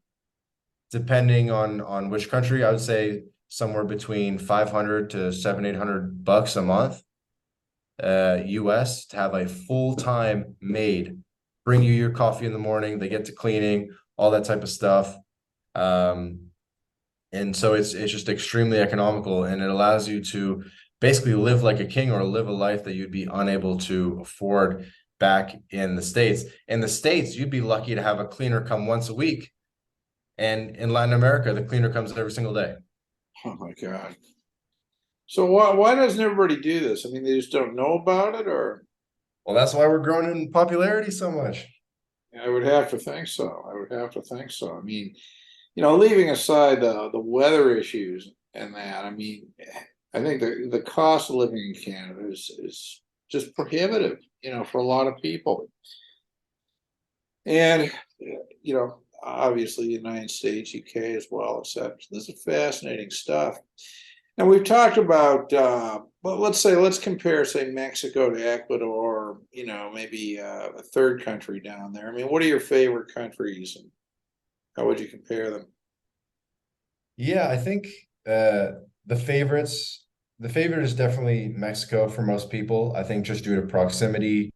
depending on which country, I would say somewhere between 500 to 700-800 bucks a month, US, to have a full-time maid bring you your coffee in the morning. They get to cleaning, all that type of stuff. And so it's just extremely economical, and it allows you to basically live like a king or live a life that you'd be unable to afford back in the States. In the States, you'd be lucky to have a cleaner come once a week. And in Latin America, the cleaner comes every single day. Oh my God. So why doesn't everybody do this? I mean, they just don't know about it, or Well, that's why we're growing in popularity so much. I would have to think so. I would have to think so. I mean, leaving aside the weather issues and that, I mean, I think the cost of living in Canada is just prohibitive, for a lot of people. And obviously the United States, UK as well, etc. This is fascinating stuff. And we've talked about, but let's compare, say, Mexico to Ecuador, maybe a third country down there. I mean, what are your favorite countries, and how would you compare them? Yeah, I think the favorites, the favorite is definitely Mexico for most people. I think just due to proximity,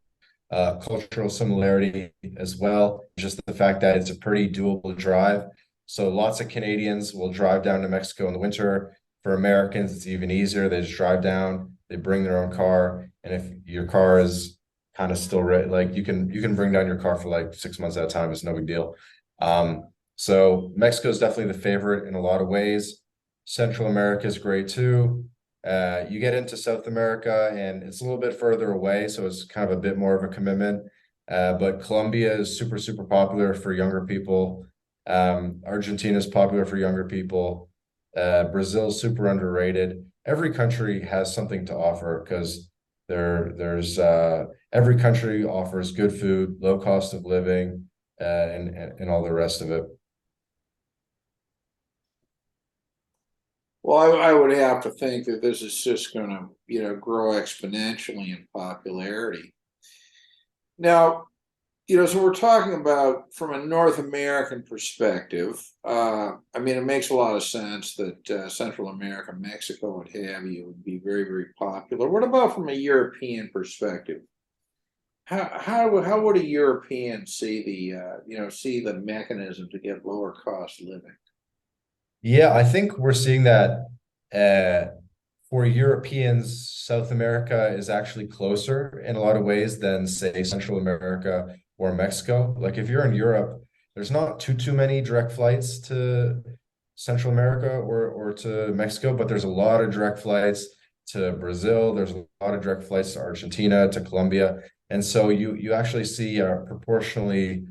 cultural similarity as well, just the fact that it's a pretty doable drive. So lots of Canadians will drive down to Mexico in the winter. For Americans, it's even easier. They just drive down, they bring their own car, and if your car is kind of still ready, like you can bring down your car for like 6 months at a time. It's no big deal. So Mexico is definitely the favorite in a lot of ways. Central America is great too. You get into South America and it's a little bit further away, so it's kind of a bit more of a commitment. But Colombia is super, super popular for younger people. Argentina is popular for younger people. Brazil is super underrated. Every country has something to offer because there's every country offers good food, low cost of living, and all the rest of it. Well, Well, I would have to think that this is just going to, grow exponentially in popularity. Now, so we're talking about from a North American perspective. I mean, it makes a lot of sense that Central America, Mexico, what have you, would be very, very popular. What about from a European perspective? How would a European see the mechanism to get lower cost living? Yeah, I think we're seeing that for Europeans, South America is actually closer in a lot of ways than, say, Central America or Mexico. Like if you're in Europe, there's not too many direct flights to Central America or to Mexico, but there's a lot of direct flights to Brazil. There's a lot of direct flights to Argentina, to Colombia. And so you actually see a proportionally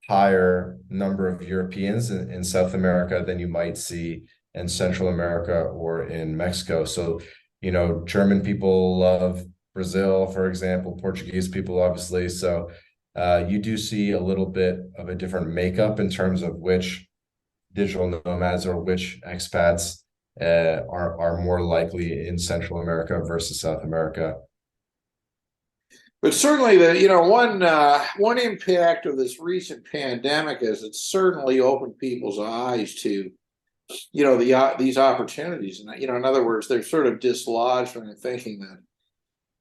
higher number of Europeans in South America than you might see in Central America or in Mexico. So, German people love Brazil, for example, Portuguese people, obviously. So, you do see a little bit of a different makeup in terms of which digital nomads or which expats are more likely in Central America versus South America. But certainly, one impact of this recent pandemic is it's certainly opened people's eyes to these opportunities, and in other words, they're sort of dislodged from thinking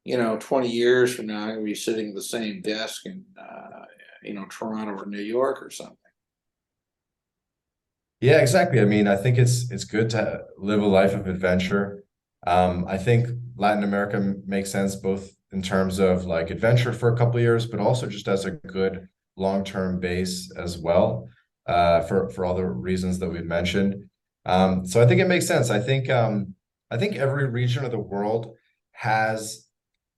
that 20 years from now I'm going to be sitting at the same desk in Toronto or New York or something. Yeah, exactly. I mean, I think it's good to live a life of adventure. I think Latin America makes sense both in terms of like adventure for a couple of years, but also just as a good long-term base as well, for all the reasons that we've mentioned. So I think it makes sense. I think every region of the world has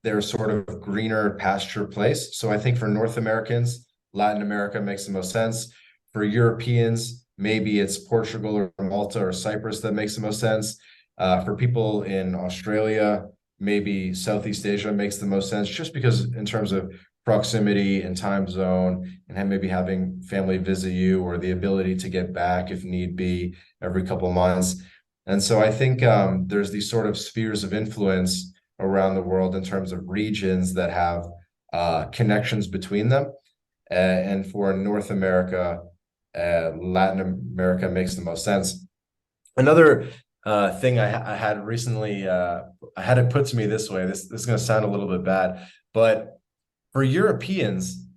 their sort of greener pasture place. So I think for North Americans, Latin America makes the most sense. For Europeans, maybe it's Portugal or Malta or Cyprus that makes the most sense. For people in Australia, maybe Southeast Asia makes the most sense, just because in terms of proximity and time zone, and maybe having family visit you or the ability to get back if need be every couple months. And so I think there's these sort of spheres of influence around the world in terms of regions that have connections between them. And for North America, Latin America makes the most sense. Another thing I had recently, I had it put to me this way. This is going to sound a little bit bad, but for Europeans,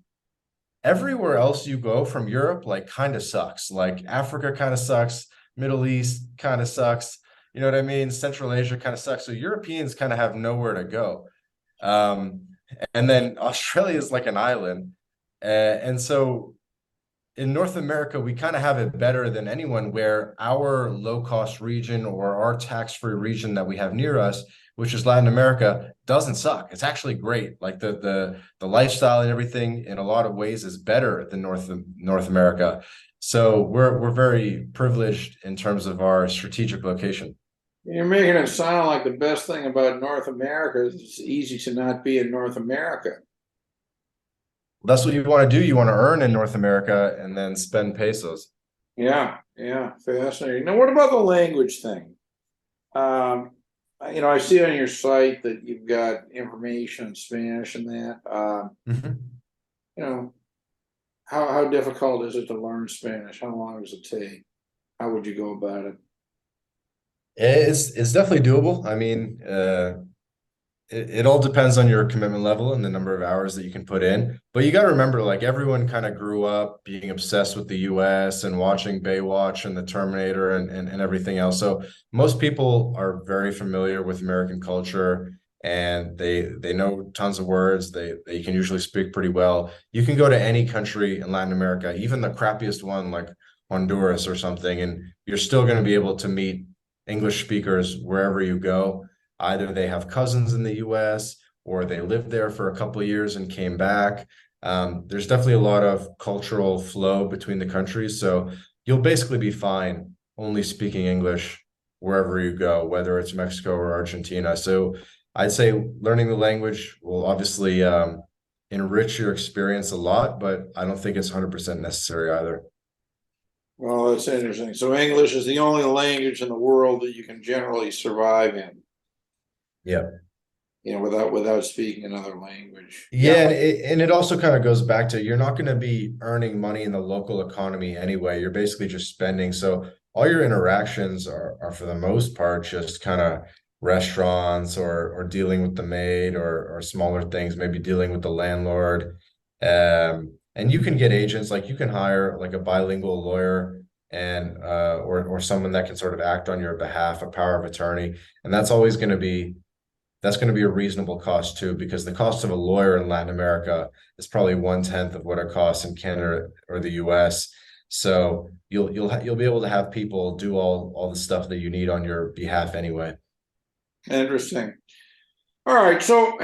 everywhere else you go from Europe, like kind of sucks. Like Africa kind of sucks, Middle East kind of sucks. You know what I mean? Central Asia kind of sucks. So Europeans kind of have nowhere to go. Um, and then Australia is like an island. And so in North America, we kind of have it better than anyone, where our low-cost region or our tax-free region that we have near us, which is Latin America, doesn't suck. It's actually great. Like the lifestyle and everything in a lot of ways is better than North America. So we're very privileged in terms of our strategic location. You're making it sound like the best thing about North America is it's easy to not be in North America. That's what you want to do. You want to earn in North America and then spend pesos. Yeah, fascinating. Now, what about the language thing? Um, I see on your site that you've got information in Spanish and that. Mhm. You know, how difficult is it to learn Spanish? How long does it take? How would you go about it? It's definitely doable. I mean, it all depends on your commitment level and the number of hours that you can put in. But you got to remember, like everyone kind of grew up being obsessed with the US and watching Baywatch and the Terminator and everything else. So most people are very familiar with American culture, and they know tons of words. They can usually speak pretty well. You can go to any country in Latin America, even the crappiest one like Honduras or something, and you're still going to be able to meet English speakers wherever you go. Either they have cousins in the US or they lived there for a couple of years and came back. There's definitely a lot of cultural flow between the countries. So you'll basically be fine only speaking English wherever you go, whether it's Mexico or Argentina. So I'd say learning the language will obviously enrich your experience a lot, but I don't think it's 100% necessary either. Well, that's interesting. So English is the only language in the world that you can generally survive in, Yeah. without speaking another language. Yeah. Yeah, and it also kind of goes back to you're not going to be earning money in the local economy anyway. You're basically just spending. So all your interactions are for the most part just kind of restaurants or dealing with the maid or smaller things, maybe dealing with the landlord. And you can get agents, like you can hire like a bilingual lawyer and or someone that can sort of act on your behalf, a power of attorney. And that's going to be a reasonable cost too, because the cost of a lawyer in Latin America is probably 1/10 of what it costs in Canada or the US. So you'll be able to have people do all the stuff that you need on your behalf anyway. Interesting. All right. So,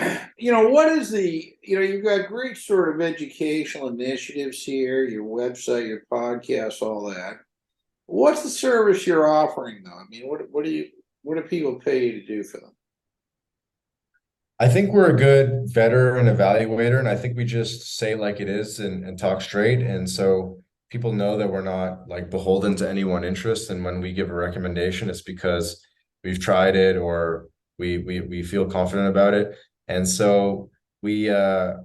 what is you've got great sort of educational initiatives here, your website, your podcast, all that. What's the service you're offering though? I mean, what do people pay you to do for them? I think we're a good vetter and evaluator, and I think we just say like it is and talk straight. And so people know that we're not like beholden to any one interest. And when we give a recommendation, it's because we've tried it or we feel confident about it. And so we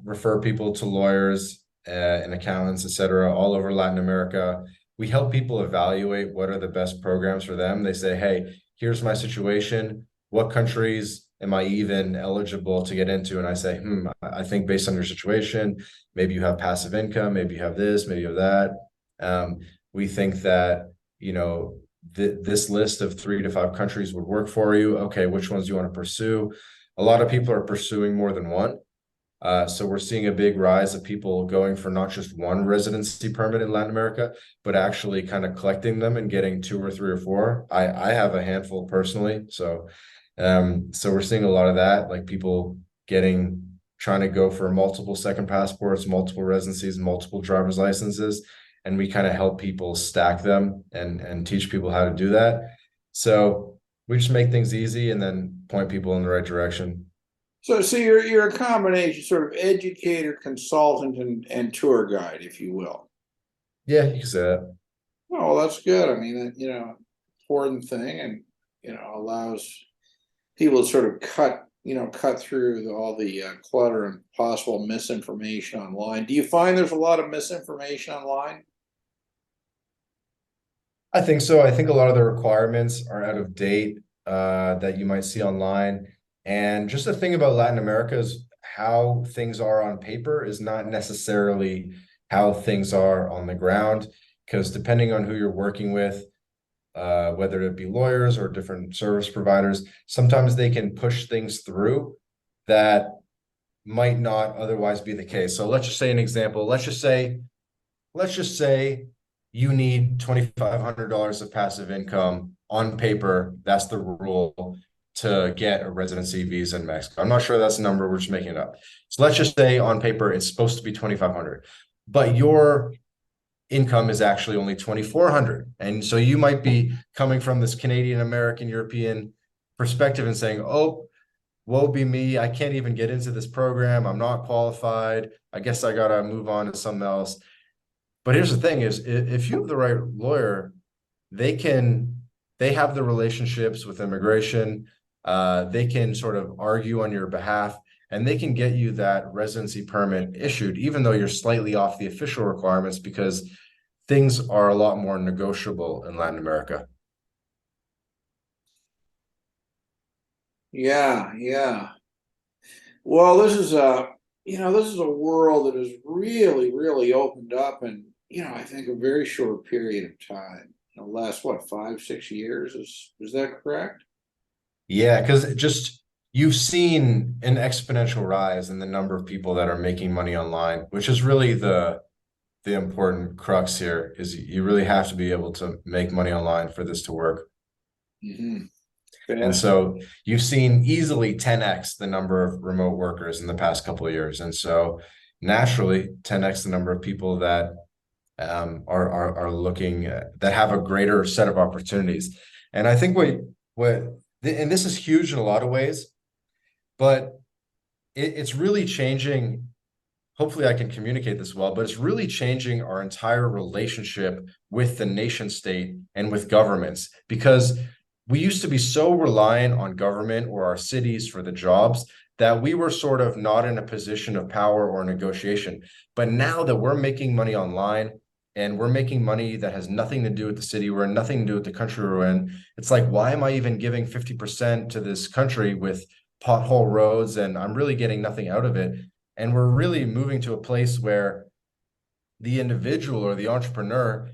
refer people to lawyers and accountants, et cetera, all over Latin America. We help people evaluate what are the best programs for them. They say, hey, here's my situation. What countries am I even eligible to get into? And I say, I think based on your situation, maybe you have passive income, maybe you have this, maybe you have that. We think that, this list of 3 to 5 countries would work for you. Okay, which ones do you want to pursue? A lot of people are pursuing more than one. So we're seeing a big rise of people going for not just one residency permit in Latin America, but actually kind of collecting them and getting 2 or 3 or 4. I have a handful personally. So we're seeing a lot of that, like people trying to go for multiple second passports, multiple residencies, multiple driver's licenses, and we kind of help people stack them and teach people how to do that. So we just make things easy and then point people in the right direction. So you're a combination, sort of educator, consultant, and tour guide, if you will. Yeah, you can say that. Oh, well, that's good. I mean, important thing, and allows people to sort of cut through all the clutter and possible misinformation online. Do you find there's a lot of misinformation online? I think so. I think a lot of the requirements are out of date that you might see online. And just the thing about Latin America is how things are on paper is not necessarily how things are on the ground, because depending on who you're working with, whether it be lawyers or different service providers, sometimes they can push things through that might not otherwise be the case. So let's just say an example. Let's just say you need $2,500 of passive income on paper. That's the rule to get a residency visa in Mexico. I'm not sure that's the number. We're just making it up. So let's just say on paper it's supposed to be 2,500, but your income is actually only 2,400. And so you might be coming from this Canadian, American, European perspective and saying, oh, woe be me. I can't even get into this program. I'm not qualified. I guess I got to move on to something else. But here's the thing is if you have the right lawyer, they have the relationships with immigration. They can sort of argue on your behalf and they can get you that residency permit issued, even though you're slightly off the official requirements because things are a lot more negotiable in Latin America. Yeah, yeah. Well, this is a world that has really, really opened up in, I think a very short period of time. Last what, 5, 6 years? Is that correct? Yeah, because just you've seen an exponential rise in the number of people that are making money online, which is really the important crux here is you really have to be able to make money online for this to work. Mm-hmm. And so you've seen easily 10x the number of remote workers in the past couple of years. And so naturally 10x the number of people that are looking that have a greater set of opportunities. And I think and this is huge in a lot of ways, but it's really changing hopefully I can communicate this well, but it's really changing our entire relationship with the nation state and with governments, because we used to be so reliant on government or our cities for the jobs that we were sort of not in a position of power or negotiation. But now that we're making money online and we're making money that has nothing to do with the city, we're nothing to do with the country we're in, it's like, why am I even giving 50% to this country with pothole roads and I'm really getting nothing out of it? And we're really moving to a place where the individual or the entrepreneur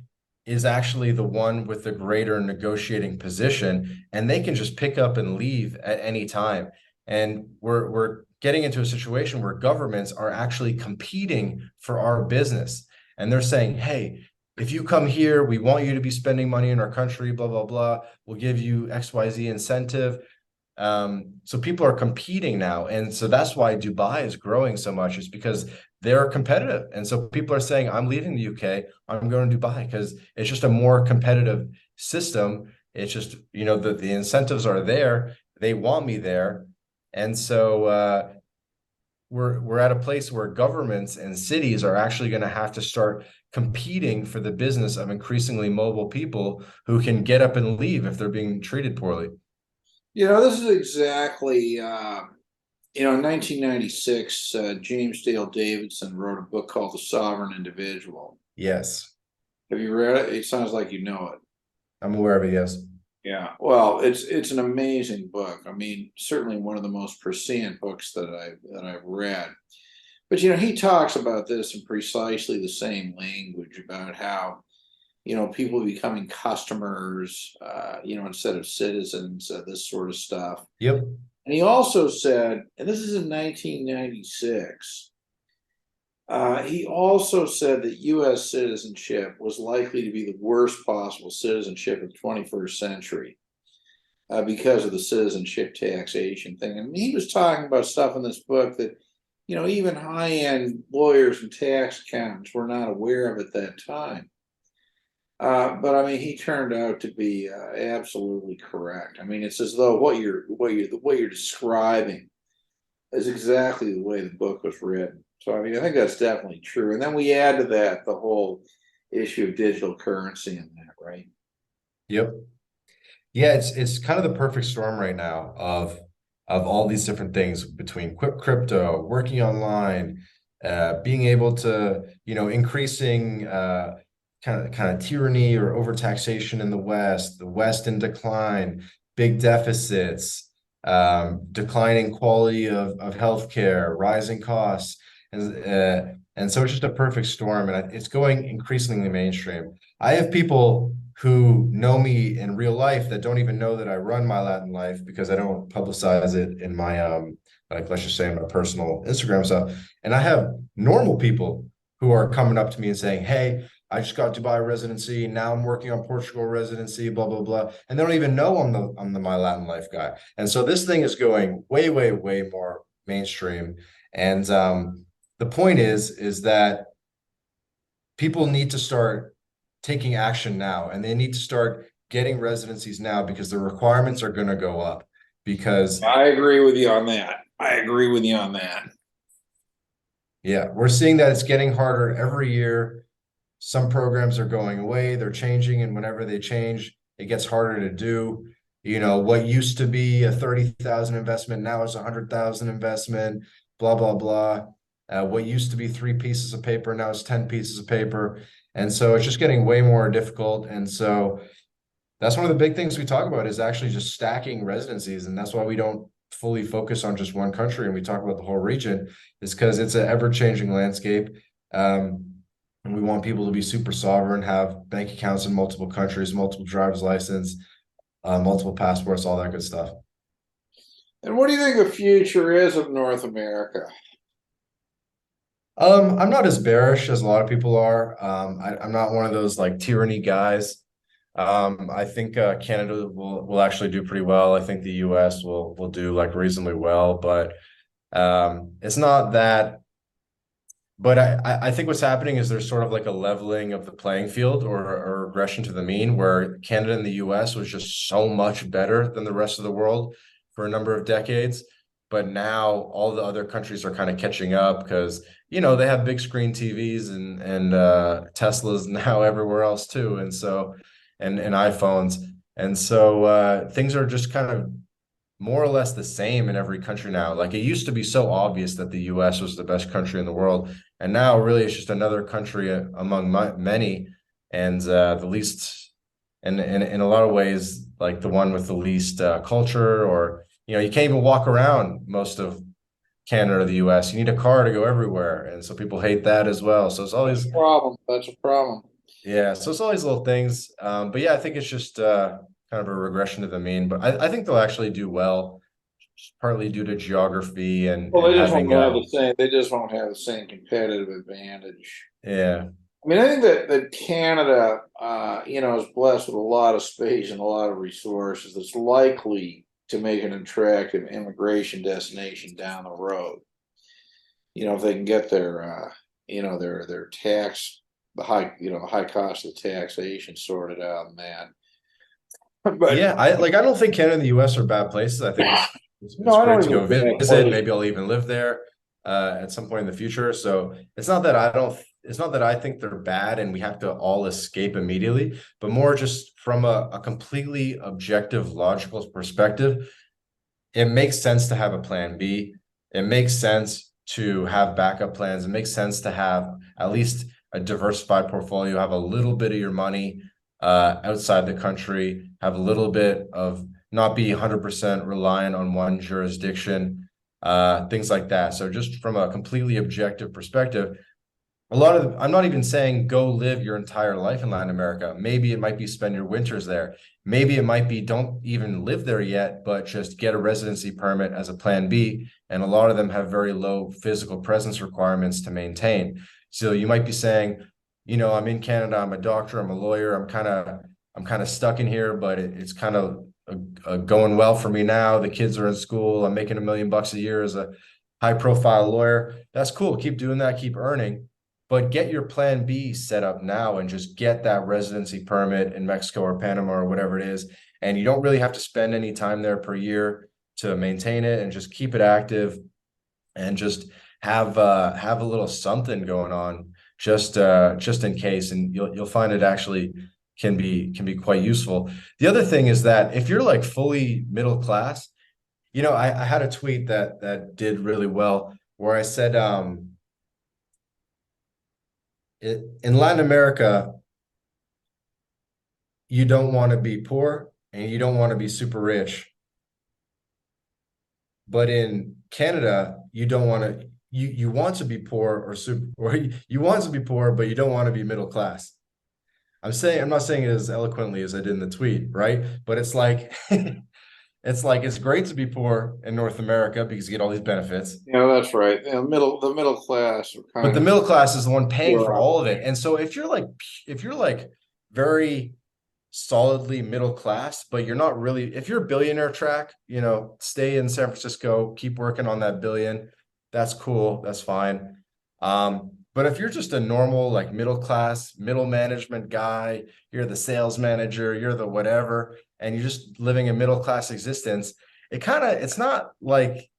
is actually the one with the greater negotiating position, and they can just pick up and leave at any time. And we're getting into a situation where governments are actually competing for our business. And they're saying, hey, if you come here, we want you to be spending money in our country, blah, blah, blah. We'll give you XYZ incentive. So people are competing now. And so that's why Dubai is growing so much, is because they're competitive. And so people are saying, I'm leaving the UK, I'm going to Dubai, because it's just a more competitive system. It's just, the incentives are there. They want me there. And so we're at a place where governments and cities are actually going to have to start competing for the business of increasingly mobile people who can get up and leave if they're being treated poorly. This is exactly, in 1996, James Dale Davidson wrote a book called The Sovereign Individual. Yes. Have you read it? It sounds like you know it. I'm aware of it, yes. Yeah, well, it's an amazing book. I mean, certainly one of the most prescient books that I've read. But he talks about this in precisely the same language about how people becoming customers, instead of citizens, this sort of stuff. Yep. And he also said, and this is in 1996. He also said that U.S. citizenship was likely to be the worst possible citizenship of the 21st century because of the citizenship taxation thing. And he was talking about stuff in this book that, even high-end lawyers and tax accountants were not aware of at that time. But I mean, he turned out to be absolutely correct. I mean, it's as though what you're describing is exactly the way the book was written. So I mean, I think that's definitely true. And then we add to that the whole issue of digital currency in that, right? Yep. Yeah, it's kind of the perfect storm right now of all these different things between crypto, working online, being able to, increasing kind of tyranny or overtaxation in the West in decline, big deficits, declining quality of healthcare, rising costs. And so it's just a perfect storm, and it's going increasingly mainstream. I have people who know me in real life that don't even know that I run My Latin Life, because I don't publicize it in my like, let's just say, in my personal Instagram stuff. And I have normal people who are coming up to me and saying, hey, I just got Dubai residency. Now I'm working on Portugal residency, blah, blah, blah. And they don't even know I'm the My Latin Life guy. And so this thing is going way, way, way more mainstream. And the point is that people need to start taking action now, and they need to start getting residencies now, because the requirements are going to go up. Because I agree with you on that. I agree with you on that. Yeah, we're seeing that it's getting harder every year. Some programs are going away, they're changing, and whenever they change, it gets harder to do. What used to be a 30,000 investment now is 100,000 investment, blah, blah, blah. What used to be 3 pieces of paper now is 10 pieces of paper. And so it's just getting way more difficult. And so that's one of the big things we talk about, is actually just stacking residencies. And that's why we don't fully focus on just one country and we talk about the whole region, is because it's an ever-changing landscape. And we want people to be super sovereign, have bank accounts in multiple countries, multiple driver's license, multiple passports, all that good stuff. And what do you think the future is of North America? I'm not as bearish as a lot of people are. I'm not one of those like tyranny guys. I think Canada will actually do pretty well. I think the US will do like reasonably well, but it's not that. But I think what's happening is there's sort of like a leveling of the playing field, or regression to the mean, where Canada and the US was just so much better than the rest of the world for a number of decades. But now all the other countries are kind of catching up because, they have big screen TVs and Teslas now everywhere else too, and so and iPhones, and so things are just kind of more or less the same in every country now. Like it used to be so obvious that the US was the best country in the world. And now really it's just another country among many, and the least, and in a lot of ways, like the one with the least culture, or, you can't even walk around most of Canada or the US. You need a car to go everywhere. And so people hate that as well. So it's always, Problem. That's a problem. yeah, so it's always little things. But yeah, I think it's just kind of a regression to the mean. But I think they'll actually do well, partly due to geography Well, and they just having won't have the same. They just won't have the same competitive advantage. yeah. I mean, I think that Canada, is blessed with a lot of space and a lot of resources. That's likely to make an attractive immigration destination down the road. If they can get their tax, the high cost of taxation sorted out, and that. But Yeah, I don't think Canada and the US are bad places. I think no, it's I great don't to even go think that visit. place. Maybe I'll even live there at some point in the future. So it's not that I don't it's not that I think they're bad and we have to all escape immediately, but more just from a completely objective, logical perspective. It makes sense to have a plan B. It makes sense to have backup plans. It makes sense to have at least a diversified portfolio, have a little bit of your money outside the country, have a little bit of not be 100% reliant on one jurisdiction, things like that. So just from a completely objective perspective, I'm not even saying go live your entire life in Latin America. Maybe it might be spend your winters there. Maybe it might be don't even live there yet, but just get a residency permit as a plan B. And a lot of them have very low physical presence requirements to maintain. So you might be saying, I'm in Canada, I'm a doctor, I'm a lawyer, I'm kind of stuck in here, but it's kind of going well for me now. The kids are in school. I'm making $1 million a year as a high profile lawyer. That's cool. Keep doing that, keep earning, but get your plan B set up now and just get that residency permit in Mexico or Panama or whatever it is. And you don't really have to spend any time there per year to maintain it, and just keep it active and just have a little something going on just in case. And you'll find it actually can be quite useful. The other thing is that if you're like fully middle class, I had a tweet that did really well where I said, in Latin America, you don't want to be poor and you don't want to be super rich. But in Canada, you want to be poor or super, or you want to be poor, but you don't want to be middle class. I'm not saying it as eloquently as I did in the tweet, right? But it's like it's great to be poor in North America because you get all these benefits. That's right. The middle class are But kind the of middle class is the one paying poor for out. all of it. And so if you're like very solidly middle class, but you're not really, if you're a billionaire track, stay in San Francisco, keep working on that billion. That's cool. That's fine. But if you're just a normal, like middle class, middle management guy, you're the sales manager, you're the whatever, and you're just living a middle class existence, it's not like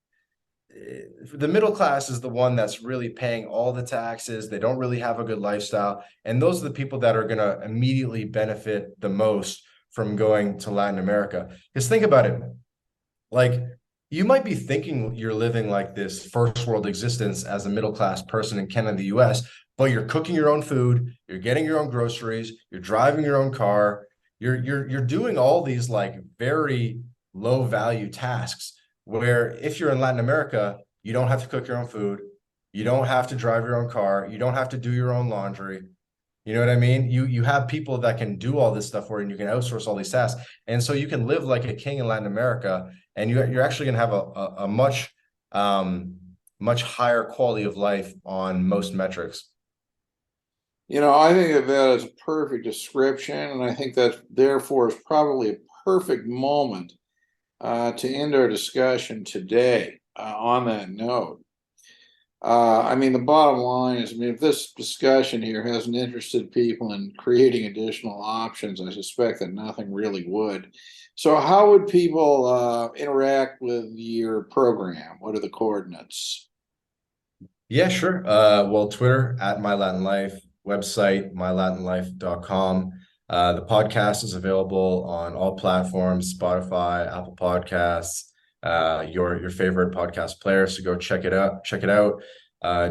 the middle class is the one that's really paying all the taxes. They don't really have a good lifestyle. And those are the people that are going to immediately benefit the most from going to Latin America. Because think about it, like you might be thinking you're living like this first world existence as a middle class person in Canada, the US, but you're cooking your own food, you're getting your own groceries, you're driving your own car, you're doing all these like very low value tasks where if you're in Latin America, you don't have to cook your own food, you don't have to drive your own car, you don't have to do your own laundry. You know what I mean? You have people that can do all this stuff for you, and you can outsource all these tasks. And so you can live like a king in Latin America, and you're actually going to have a much higher quality of life on most metrics. I think of that as a perfect description, and I think that therefore is probably a perfect moment to end our discussion today on that note. I mean, the bottom line is, if this discussion here hasn't interested people in creating additional options, I suspect that nothing really would. So how would people interact with your program? What are the coordinates? Yeah, sure. Well, Twitter at My Latin Life, website mylatinlife.com. The podcast is available on all platforms, Spotify, Apple Podcasts, your favorite podcast player. So go check it out. Check it out.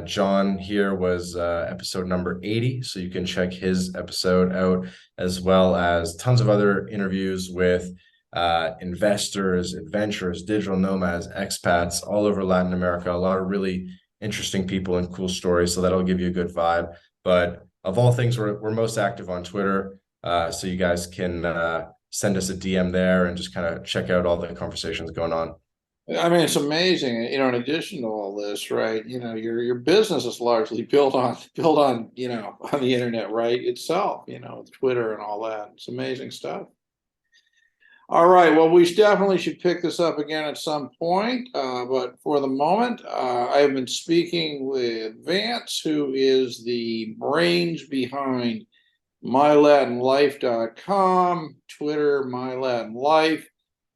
John here was episode number 80, so you can check his episode out, as well as tons of other interviews with investors, adventurers, digital nomads, expats all over Latin America. A lot of really interesting people and cool stories. So that'll give you a good vibe. But of all things, we're most active on Twitter. So you guys can send us a DM there and just kind of check out all the conversations going on. I mean, it's amazing, in addition to all this, right? Your business is largely built on, on the internet, right? Itself, with Twitter and all that. It's amazing stuff. All right. Well, we definitely should pick this up again at some point. But for the moment, I have been speaking with Vance, who is the brains behind mylatinlife.com, Twitter, mylatinlife.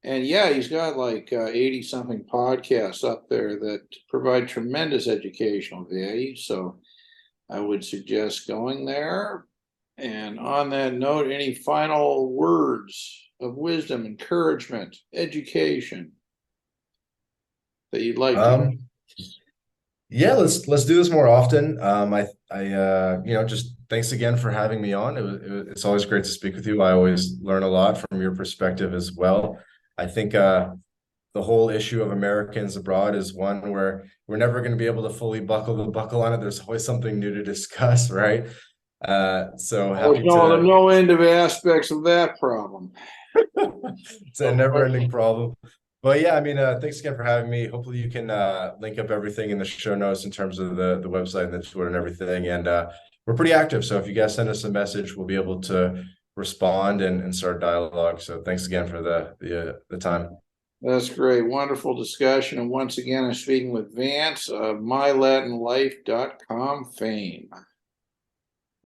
And yeah, he's got like 80 something podcasts up there that provide tremendous educational value. So I would suggest going there. And on that note, any final words of wisdom, encouragement, education that you'd like to? Um, yeah, let's do this more often. Just thanks again for having me on. It's always great to speak with you. I always learn a lot from your perspective as well. I think the whole issue of Americans abroad is one where we're never going to be able to fully buckle the buckle on it. There's always something new to discuss, right? So There's happy no, to. no end of aspects of that problem. It's a never-ending problem. But yeah, I mean, thanks again for having me. Hopefully you can link up everything in the show notes in terms of the website and the Twitter and everything. And we're pretty active. So if you guys send us a message, we'll be able to respond and start dialogue. So thanks again for the time. That's great. Wonderful discussion. And once again, I'm speaking with Vance of mylatinlife.com fame.